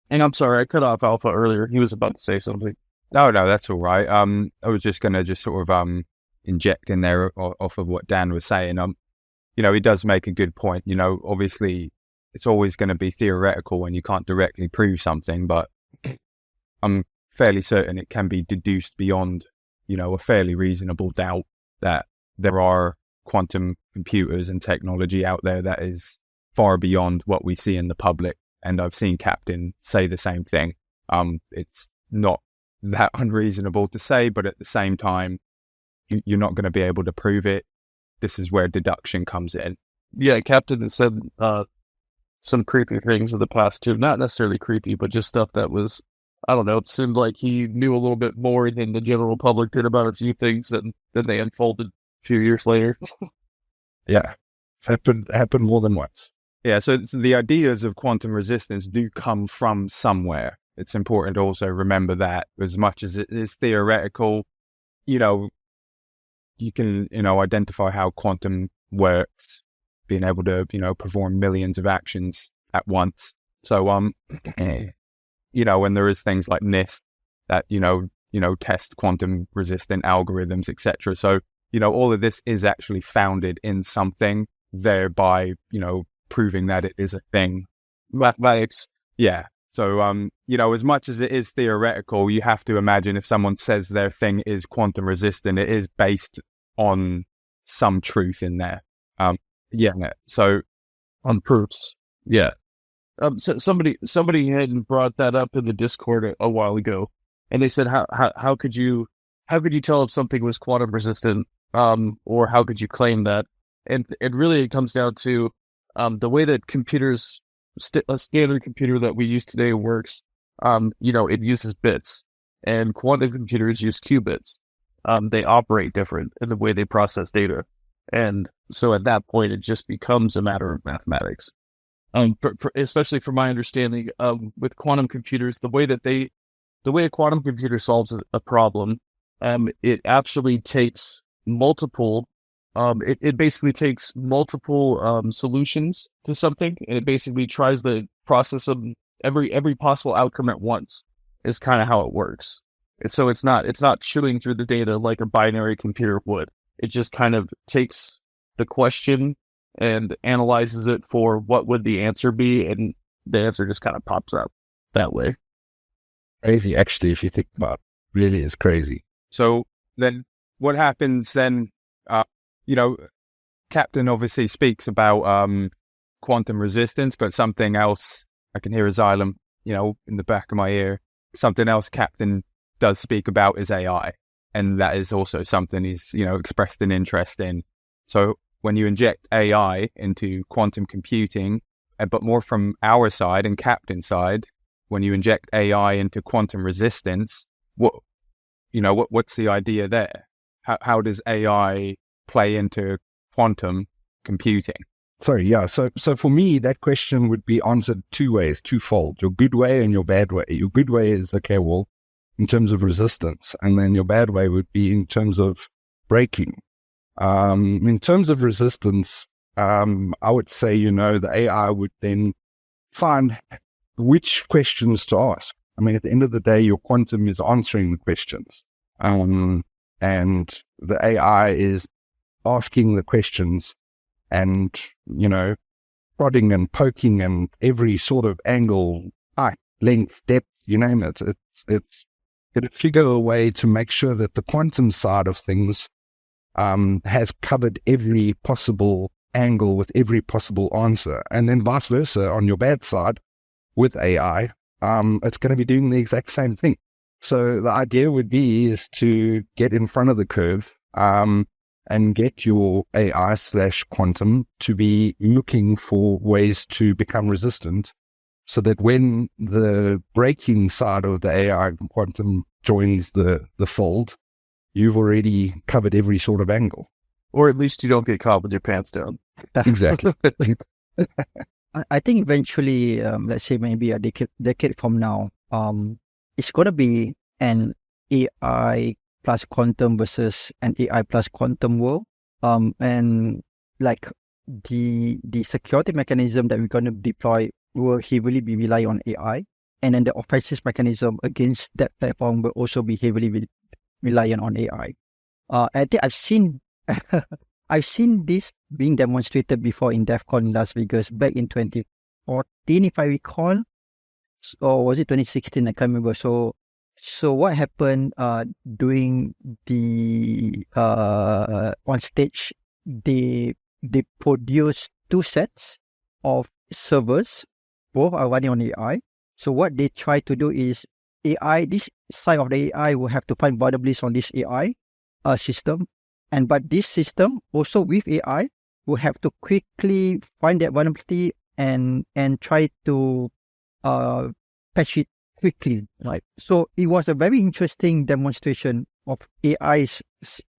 Speaker 1: And I'm sorry, I cut off Alpha earlier. He was about to say something.
Speaker 4: No, that's all right. I was just going to just sort of inject in there off of what Dan was saying. He does make a good point. Obviously, it's always going to be theoretical when you can't directly prove something, but I'm fairly certain it can be deduced beyond, a fairly reasonable doubt that there are quantum computers and technology out there that is far beyond what we see in the public. And I've seen Captain say the same thing. It's not that unreasonable to say, but at the same time, you're not going to be able to prove it. This is where deduction comes in.
Speaker 1: Yeah, Captain has said some creepy things in the past too. Not necessarily creepy, but just stuff that was, I don't know, it seemed like he knew a little bit more than the general public did about a few things that they unfolded a few years later.
Speaker 2: Yeah, it happened more than once.
Speaker 4: Yeah, so the ideas of quantum resistance do come from somewhere. It's important to also remember that as much as it is theoretical, you can, identify how quantum works, being able to, perform millions of actions at once. So, when there is things like NIST that, test quantum resistant algorithms, etc. So, all of this is actually founded in something, thereby, proving that it is a thing.
Speaker 1: Mathematics.
Speaker 4: Yeah. So, as much as it is theoretical, you have to imagine if someone says their thing is quantum resistant, it is based on some truth in there. Yeah. So,
Speaker 1: on proofs. Yeah. So somebody had brought that up in the Discord a while ago, and they said, how could you tell if something was quantum resistant, or how could you claim that? And really, it comes down to the way that computers, a standard computer that we use today works. It uses bits, and quantum computers use qubits. They operate different in the way they process data, and so at that point, it just becomes a matter of mathematics. Especially from my understanding, with quantum computers, the way a quantum computer solves a problem, it actually takes multiple. It basically takes multiple solutions to something, and it basically tries to process them every possible outcome at once. Is kind of how it works. And so it's not chewing through the data like a binary computer would. It just kind of takes the question and analyzes it for what would the answer be, and the answer just kind of pops up that way.
Speaker 2: Crazy, actually, if you think about it, really is crazy.
Speaker 4: So then what happens then, Captain obviously speaks about quantum resistance, but something else I can hear a xylem, in the back of my ear. Something else Captain does speak about is AI. And that is also something he's, expressed an interest in. So when you inject AI into quantum computing, but more from our side and Captain's side, when you inject AI into quantum resistance, what's the idea there? How does AI play into quantum computing?
Speaker 2: Sorry, yeah. So for me, that question would be answered two ways, twofold: your good way and your bad way. Your good way is, okay, well, in terms of resistance, and then your bad way would be in terms of breaking. In terms of resistance, I would say, the AI would then find which questions to ask. I mean, at the end of the day, your quantum is answering the questions. And the AI is asking the questions and, prodding and poking and every sort of angle, height, length, depth, you name it. It's going to figure a way to make sure that the quantum side of things has covered every possible angle with every possible answer. And then vice versa on your bad side with AI, it's going to be doing the exact same thing. So the idea would be is to get in front of the curve and get your AI/quantum to be looking for ways to become resistant, so that when the breaking side of the AI quantum joins the fold, you've already covered every sort of angle.
Speaker 1: Or at least you don't get caught with your pants down.
Speaker 2: Exactly.
Speaker 3: I think eventually, let's say maybe a decade from now, it's going to be an AI plus quantum versus an AI plus quantum world. And like the security mechanism that we're going to deploy will heavily be rely on AI. And then the offensive mechanism against that platform will also be heavily reliant on AI. I think I've seen this being demonstrated before in DEF CON in Las Vegas back in 2014, if I recall, or was it 2016? I can't remember. So what happened during the on stage? They produced two sets of servers, both are running on AI. So what they try to do is this side of the AI will have to find vulnerabilities on this AI system. But this system also with AI will have to quickly find that vulnerability and try to patch it quickly, right? So it was a very interesting demonstration of AI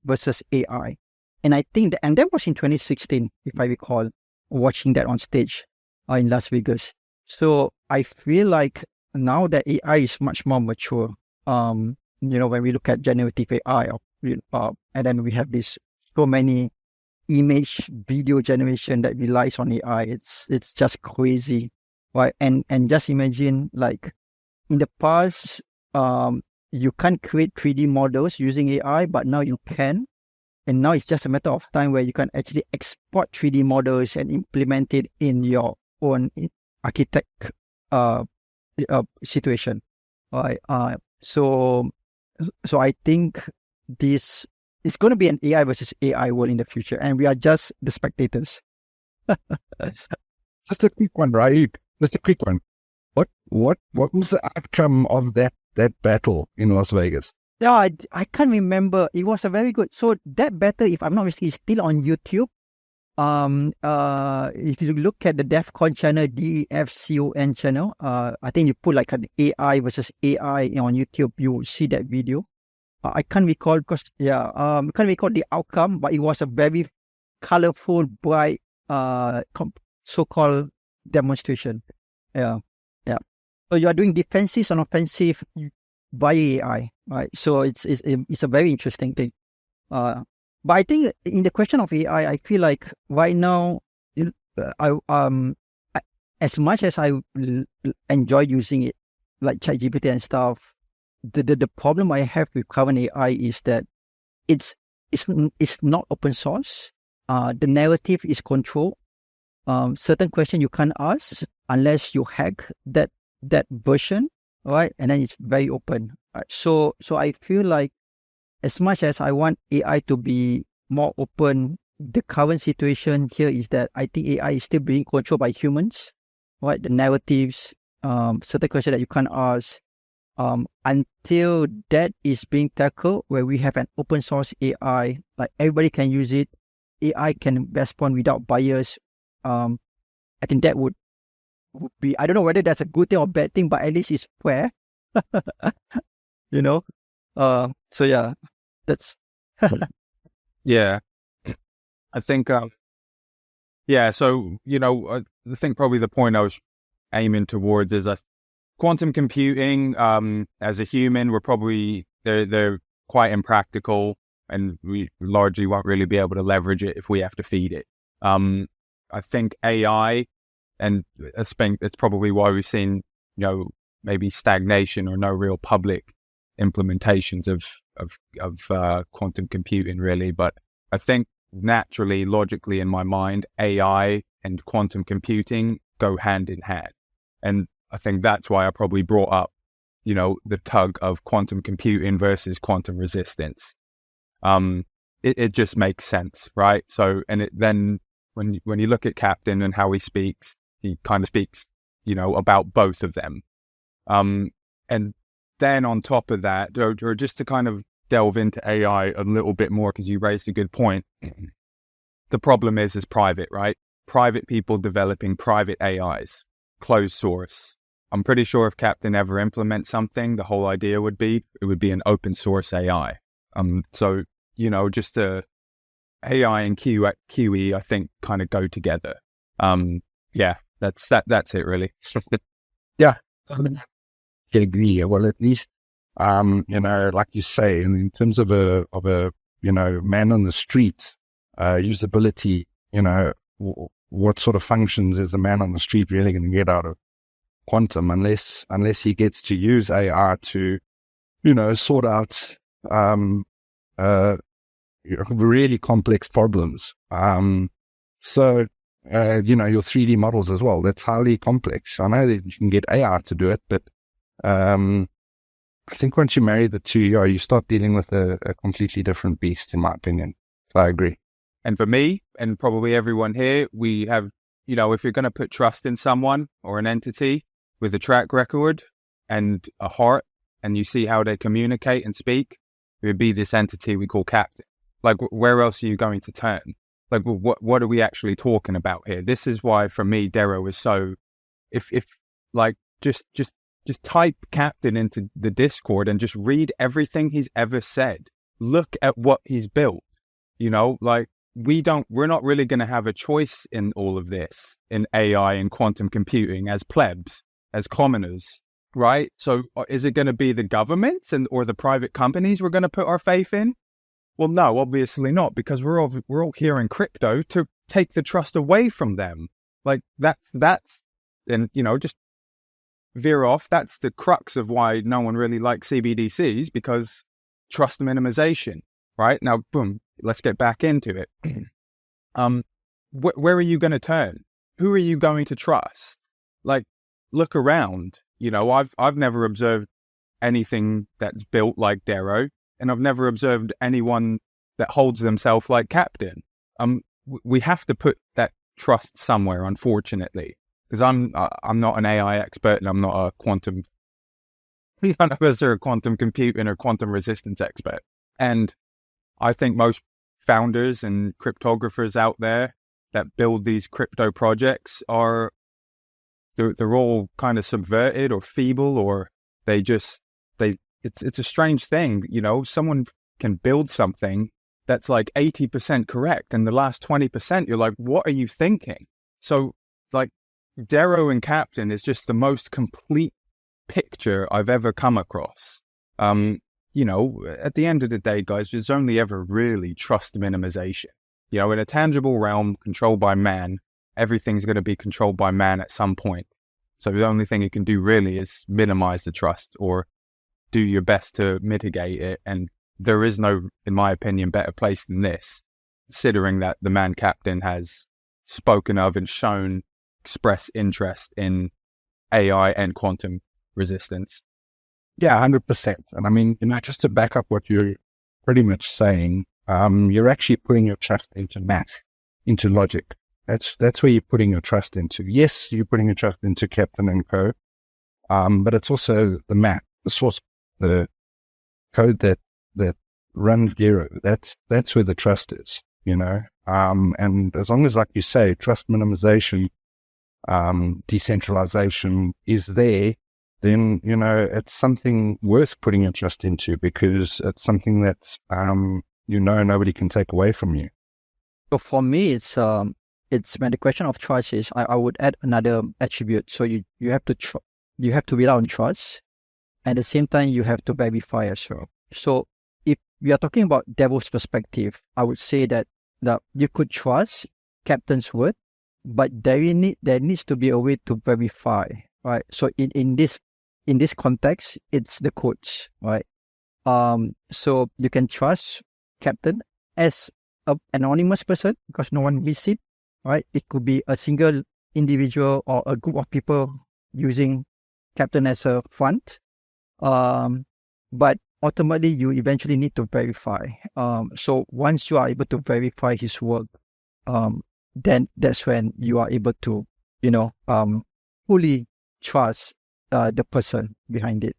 Speaker 3: versus AI. And I think that was in 2016, if I recall, watching that on stage in Las Vegas. So I feel like now that AI is much more mature, when we look at generative AI, and then we have this so many image, video generation that relies on AI. It's just crazy, right? And just imagine, like in the past, you can't create 3D models using AI, but now you can. And now it's just a matter of time where you can actually export 3D models and implement it in your own architect situation, right? So I think this is going to be an AI versus AI world in the future, and we are just the spectators.
Speaker 2: Just a quick one, Ryuk. Just a quick one. What was the outcome of that battle in Las Vegas?
Speaker 3: Yeah, I can't remember. It was a very good. So that battle, if I'm not mistaken, is still on YouTube. If you look at the DEF CON channel, DEFCON channel, I think you put like an AI versus AI on YouTube, you will see that video. I can't recall I can't recall the outcome, but it was a very colorful, bright, so-called demonstration. Yeah. So you are doing defensive and offensive via AI, right? So it's a very interesting thing. But I think in the question of AI, I feel like right now, as much as I enjoy using it, like ChatGPT and stuff, the problem I have with current AI is that it's not open source. The narrative is controlled. Certain questions you can't ask unless you hack that version, right? And then it's very open. Right? So I feel like as much as I want AI to be more open, the current situation here is that I think AI is still being controlled by humans, right? The narratives, certain question that you can't ask until that is being tackled, where we have an open source AI, like everybody can use it. AI can respond without bias. I think that would be, I don't know whether that's a good thing or bad thing, but at least it's fair. you know? So yeah, that's
Speaker 4: Yeah, I think, yeah, so, I think probably the point I was aiming towards is quantum computing, as a human, we're probably, they're quite impractical, and we largely won't really be able to leverage it if we have to feed it. I think AI, and it's probably why we've seen, maybe stagnation or no real public implementations of quantum computing, really. But I think naturally, logically, in my mind, AI and quantum computing go hand in hand. And I think that's why I probably brought up, the tug of quantum computing versus quantum resistance. It just makes sense, right? So, and then when you look at Captain and how he speaks, he kind of speaks, about both of them. And then on top of that, or just to kind of delve into AI a little bit more, because you raised a good point, the problem is private, right? Private people developing private AIs, closed source. I'm pretty sure if Captain ever implements something, the whole idea would be an open source AI. So, just AI and QE, I think, kind of go together. Yeah, that's it really.
Speaker 2: Yeah, I agree. Well, at least, like you say, in terms of a man on the street, usability, what sort of functions is a man on the street really going to get out of quantum, unless he gets to use AI to, sort out really complex problems. So your 3D models as well, that's highly complex. I know that you can get AI to do it, but I think once you marry the two, you start dealing with a completely different beast, in my opinion. So I agree.
Speaker 4: And for me, and probably everyone here, we have, if you're going to put trust in someone or an entity with a track record and a heart, and you see how they communicate and speak, it would be this entity we call Captain. Like, where else are you going to turn? Like, what are we actually talking about here? This is why, for me, Dero is so, if like, just type Captain into the Discord and just read everything he's ever said. Look at what he's built. Like, we're not really going to have a choice in all of this, in AI and quantum computing, as plebs, as commoners, right? So is it going to be the governments or the private companies we're going to put our faith in? Well, no, obviously not, because we're all here in crypto to take the trust away from them. Like, that's, and, just veer off. That's the crux of why no one really likes CBDCs, because trust minimization, right? Now, boom, let's get back into it. Where are you going to turn? Who are you going to trust? Like, look around. I've never observed anything that's built like Dero, and I've never observed anyone that holds themselves like Captain. We have to put that trust somewhere, unfortunately, because I'm not an AI expert, and I'm not a quantum. None of us are a quantum computing or quantum resistance expert, and I think most founders and cryptographers out there that build these crypto projects they're all kind of subverted or feeble, or it's a strange thing. Someone can build something that's like 80% correct, and the last 20% you're like, what are you thinking? So, like, Dero and Captain is just the most complete picture I've ever come across. At the end of the day, guys, there's only ever really trust minimization. In a tangible realm controlled by man, everything's going to be controlled by man at some point. So the only thing you can do really is minimize the trust, or do your best to mitigate it. And there is no, in my opinion, better place than this, considering that the man Captain has spoken of and shown express interest in AI and quantum resistance.
Speaker 2: Yeah, 100%. And I mean, just to back up what you're pretty much saying, you're actually putting your trust into math, into logic. That's where you're putting your trust into. Yes, you're putting your trust into Captain and Co. But it's also the map, the source, the code that runs Zero. That's where the trust is, and as long as, like you say, trust minimization, decentralization is there, then, it's something worth putting your trust into, because it's something that's, nobody can take away from you.
Speaker 3: So for me, it's when the question of trust is, I would add another attribute. So you have to you have to rely on trust, and at the same time you have to verify as well. So if we are talking about devil's perspective, I would say that you could trust Captain's word, but there needs to be a way to verify, right? So in this context, it's the coach, right? So you can trust Captain as an anonymous person because no one will see it, right? It could be a single individual or a group of people using Captain as a front. But ultimately, you eventually need to verify. So once you are able to verify his work, then that's when you are able to, fully trust the person behind it.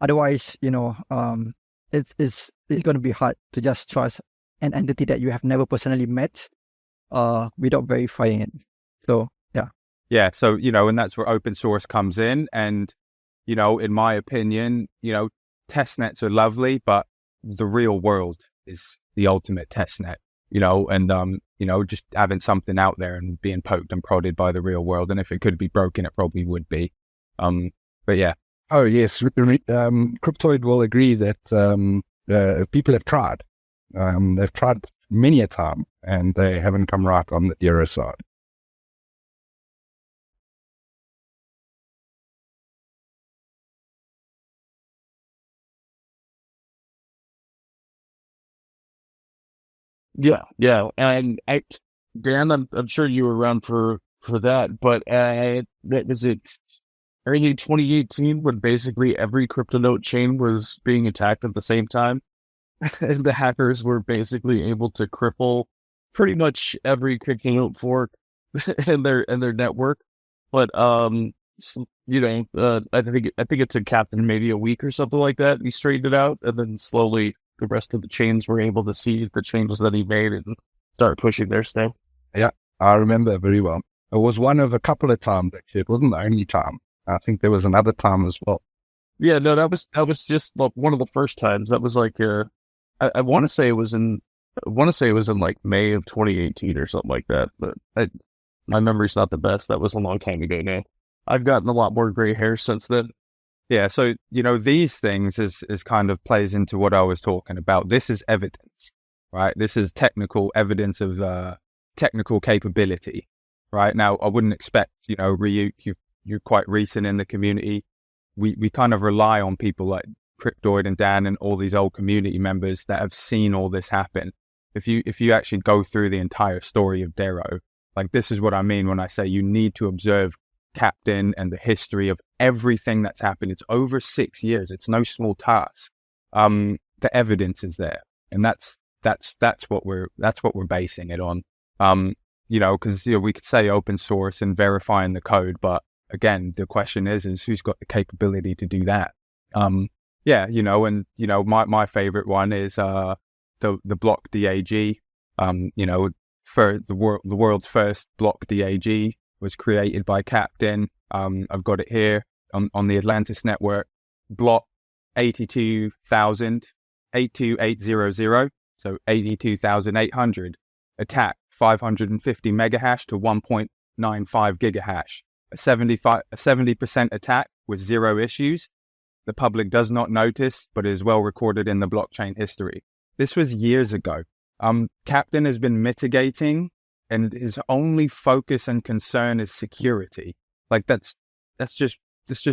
Speaker 3: Otherwise, it's going to be hard to just trust an entity that you have never personally met without verifying it. So, yeah.
Speaker 4: Yeah. So, and that's where open source comes in. And, in my opinion, test nets are lovely, but the real world is the ultimate test net, and, just having something out there and being poked and prodded by the real world. And if it could be broken, it probably would be. But yeah.
Speaker 2: Oh, yes. Cryptoid will agree that people have tried. They've tried many a time, and they haven't come right on the Zero side.
Speaker 1: Yeah, and Dan, I'm sure you were around for that, but was it early 2018 when basically every crypto note chain was being attacked at the same time, and the hackers were basically able to cripple pretty much every crypto note fork in their network. But I think it took Captain maybe a week or something like that. He straightened it out, and then slowly the rest of the chains were able to see the changes that he made and start pushing their stuff.
Speaker 2: Yeah, I remember very well. It was one of a couple of times, actually. It wasn't the only time. I think there was another time as well.
Speaker 1: Yeah, no, that was just one of the first times. That was like I want to say it was in like May of 2018 or something like that. But my memory's not the best. That was a long time ago now. I've gotten a lot more gray hair since then.
Speaker 4: Yeah, so, these things is kind of plays into what I was talking about. This is evidence, right? This is technical evidence of technical capability, right? Now, I wouldn't expect, Ryuk, you're quite recent in the community. We kind of rely on people like Cryptoid and Dan and all these old community members that have seen all this happen. If you actually go through the entire story of Zero, like, this is what I mean when I say you need to observe Captain and the history of everything that's happened. It's over 6 years. It's no small task. The evidence is there, and that's what we're basing it on. Because we could say open source and verifying the code, but again, the question is who's got the capability to do that? My favorite one is the block DAG. For the world's first block DAG was created by Captain. I've got it here on the Atlantis network. Block 82,800, so 82,800. Attack 550 megahash to 1.95 gigahash. A 70% attack with 0 issues. The public does not notice, but it is well recorded in the blockchain history. This was years ago. Captain has been mitigating, and his only focus and concern is security. Like, that's just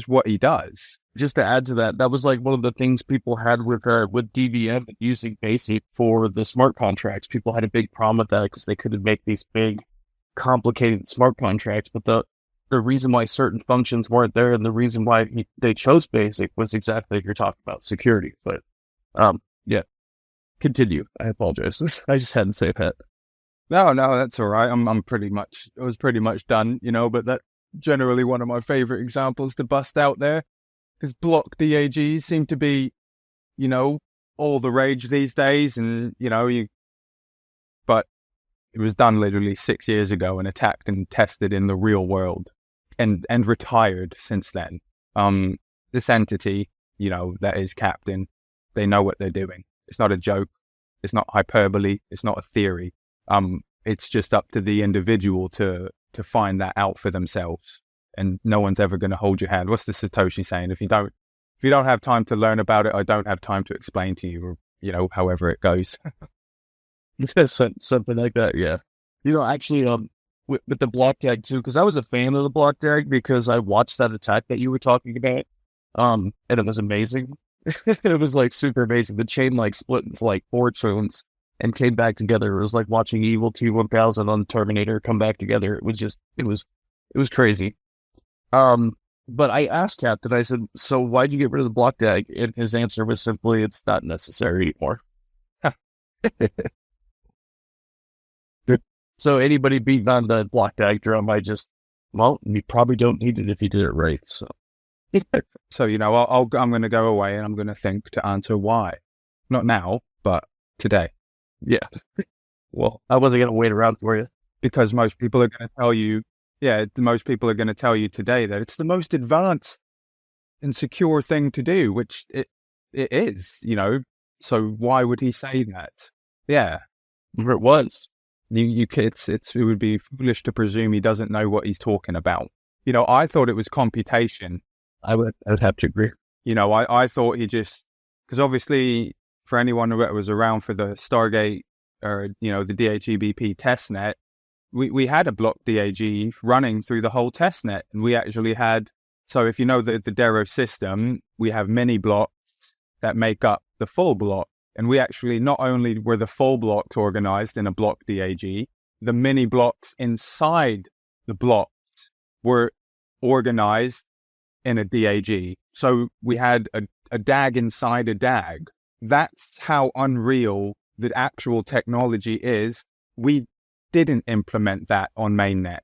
Speaker 4: what he does.
Speaker 1: Just to add to that, that was like one of the things people had with DVM and using BASIC for the smart contracts. People had a big problem with that because they couldn't make these big, complicated smart contracts. But the reason why certain functions weren't there, and the reason why they chose BASIC was exactly what you're talking about, security. But yeah, continue. I apologize. I just hadn't said that.
Speaker 4: No, that's all right. I was pretty much done, but generally one of my favorite examples to bust out there, because block DAGs seem to be, all the rage these days, and but it was done literally 6 years ago and attacked and tested in the real world, and retired since then. This entity, that is Captain, they know what they're doing. It's not a joke. It's not hyperbole. It's not a theory. It's just up to the individual to find that out for themselves. And no one's ever going to hold your hand. What's the Satoshi saying? If you don't have time to learn about it, I don't have time to explain to you, or however it goes.
Speaker 1: Something like that, yeah. Actually, with the block tag too, because I was a fan of the block tag because I watched that attack that you were talking about, and it was amazing. It was like super amazing. The chain like split into like 4 chains and came back together. It was like watching Evil T-1000 on Terminator come back together. It was crazy. But I asked Captain, I said, so why'd you get rid of the block tag? And his answer was simply, it's not necessary anymore. So anybody beating on the block tag drum, you probably don't need it if you did it right. So,
Speaker 4: so I'm going to go away and I'm going to think to answer why. Not now, but today.
Speaker 1: Yeah. Well, I wasn't going to wait around for you.
Speaker 4: Because most people are going to tell you, most people are going to tell you today that it's the most advanced and secure thing to do, which it is, So why would he say that? Yeah.
Speaker 1: It was.
Speaker 4: It would be foolish to presume he doesn't know what he's talking about. I thought it was computation.
Speaker 1: I would have to agree.
Speaker 4: I thought he just, because obviously for anyone who was around for the Stargate or, the DHEBP testnet, we had a block DAG running through the whole testnet, and we actually had, so if you know the Dero system, we have mini blocks that make up the full block. And we actually, not only were the full blocks organized in a block DAG, the mini blocks inside the blocks were organized in a DAG. So we had a DAG inside a DAG. That's how unreal the actual technology is. We didn't implement that on mainnet.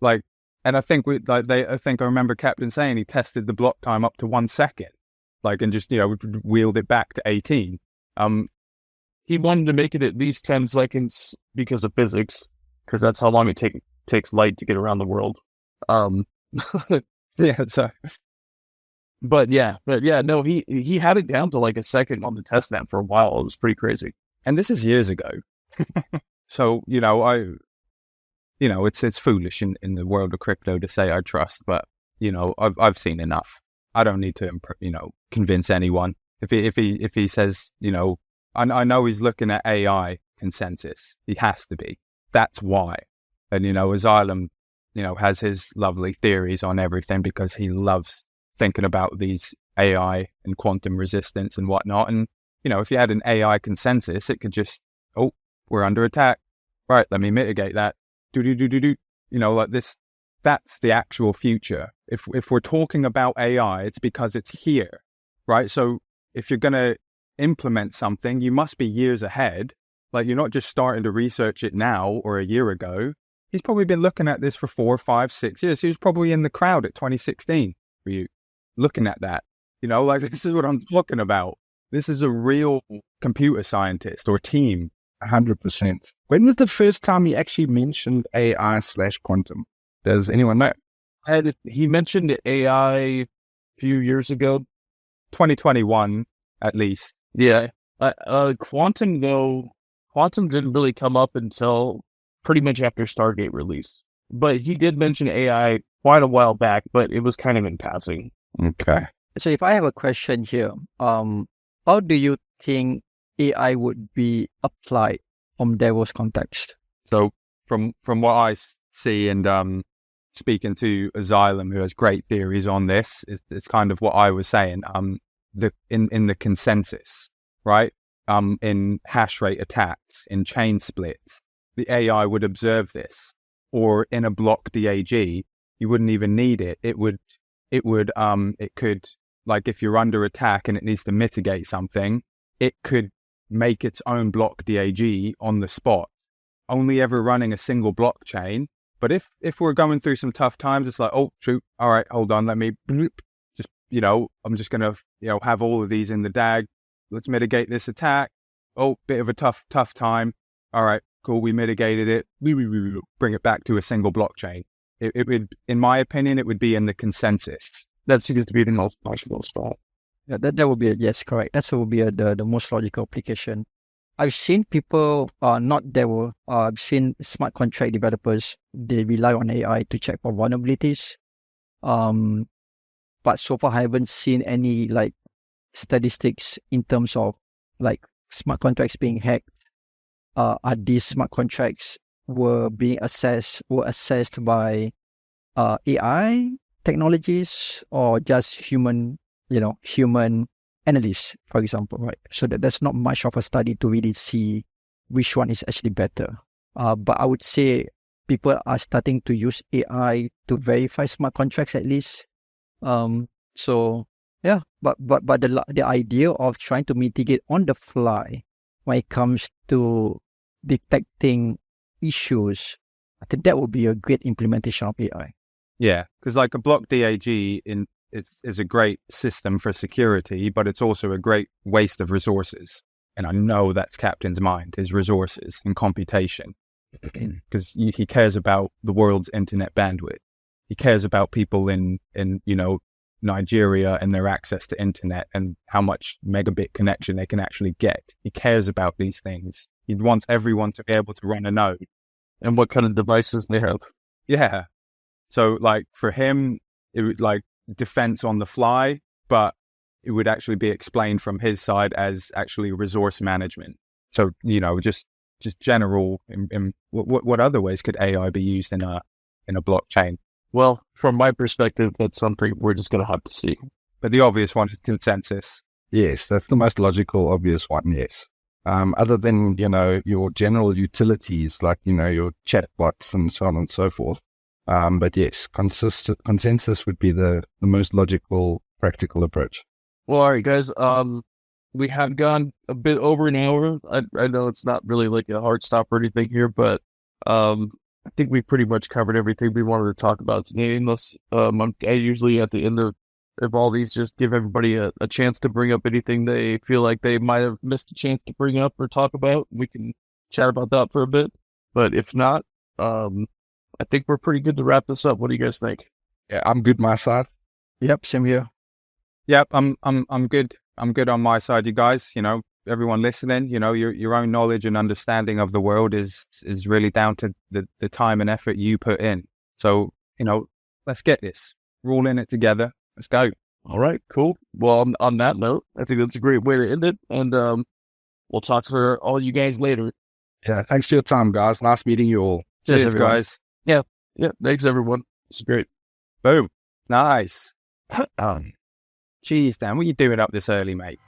Speaker 4: And I think I remember Captain saying he tested the block time up to 1 second, and just, wheeled it back to 18.
Speaker 1: He wanted to make it at least 10 seconds because of physics, because that's how long it takes light to get around the world.
Speaker 4: Yeah. So,
Speaker 1: but no, he had it down to like a second on the testnet for a while. It was pretty crazy.
Speaker 4: And this is years ago. So, it's foolish in the world of crypto to say I trust, but, I've seen enough. I don't need to, convince anyone. If he says, I know he's looking at AI consensus. He has to be. That's why. And, Asylum, has his lovely theories on everything because he loves thinking about these AI and quantum resistance and whatnot. And, if you had an AI consensus, it could just, we're under attack. Right, let me mitigate that. Like this. That's the actual future. If we're talking about AI, it's because it's here, right? So if you're going to implement something, you must be years ahead. You're not just starting to research it now or a year ago. He's probably been looking at this for 4, 5, 6 years. He was probably in the crowd at 2016 for you, looking at that. This is what I'm talking about. This is a real computer scientist or team.
Speaker 2: 100%. When was the first time he actually mentioned AI/quantum? Does anyone know?
Speaker 1: He mentioned AI a few years ago.
Speaker 4: 2021, at least.
Speaker 1: Yeah. Quantum didn't really come up until pretty much after Stargate released. But he did mention AI quite a while back, but it was kind of in passing.
Speaker 2: Okay.
Speaker 3: So if I have a question here, how do you think AI would be applied from Dero's context?
Speaker 4: So from what I see and speaking to Asylum, who has great theories on this, it's kind of what I was saying. In the consensus, right? In hash rate attacks, in chain splits, the AI would observe this. Or in a block DAG, you wouldn't even need it. It could, like if you're under attack and it needs to mitigate something, it could make its own block DAG on the spot, only ever running a single blockchain, But if we're going through some tough times, it's like, oh shoot, all right, hold on, let me just, I'm just gonna, have all of these in the DAG. Let's mitigate this attack. Oh, bit of a tough time. All right, cool, we mitigated it. Bring it back to a single blockchain. It would, in my opinion, it would be in the consensus.
Speaker 1: That seems to be the most logical spot.
Speaker 3: Yeah, that would be yes, correct. That would be the most logical application. I've seen people, I've seen smart contract developers, they rely on AI to check for vulnerabilities. But so far I haven't seen any like statistics in terms of like smart contracts being hacked. Are these smart contracts were assessed by AI technologies or just human analysts, for example, right? So that's not much of a study to really see which one is actually better. But I would say people are starting to use AI to verify smart contracts at least. So yeah, but the idea of trying to mitigate on the fly when it comes to detecting issues, I think that would be a great implementation of AI.
Speaker 4: Yeah, because like a block DAG is a great system for security, but it's also a great waste of resources. And I know that's Captain's mind, his resources and computation, because he cares about the world's internet bandwidth. He cares about people in Nigeria and their access to internet and how much megabit connection they can actually get. He cares about these things. He wants everyone to be able to run a node.
Speaker 1: And what kind of devices they have.
Speaker 4: Yeah. So like for him, it would like defense on the fly, but it would actually be explained from his side as actually resource management. So, just general, what other ways could AI be used in a blockchain?
Speaker 1: Well, from my perspective, that's something we're just going to have to see.
Speaker 4: But the obvious one is consensus.
Speaker 2: Yes, that's the most logical, obvious one, yes. Other than, your general utilities, like, your chatbots and so on and so forth. But yes, consensus would be the most logical, practical approach.
Speaker 1: Well, all right, guys. We have gone a bit over an hour. I know it's not really like a hard stop or anything here, but I think we pretty much covered everything we wanted to talk about today. Unless I usually at the end of all these just give everybody a chance to bring up anything they feel like they might have missed a chance to bring up or talk about. We can chat about that for a bit. But if not, I think we're pretty good to wrap this up. What do you guys think?
Speaker 2: Yeah, I'm good my side.
Speaker 3: Yep, same here.
Speaker 4: Yep, I'm good. I'm good on my side, you guys. Everyone listening, your own knowledge and understanding of the world is really down to the time and effort you put in. So, let's get this. We're all in it together. Let's go.
Speaker 1: All right, cool. Well, on that note, I think that's a great way to end it. And we'll talk to all you guys later.
Speaker 2: Yeah, thanks for your time, guys. Nice meeting you all.
Speaker 4: Cheers guys.
Speaker 1: Yeah. Thanks, everyone. It's great.
Speaker 4: Boom. Nice. Jeez, Dan, what are you doing up this early, mate?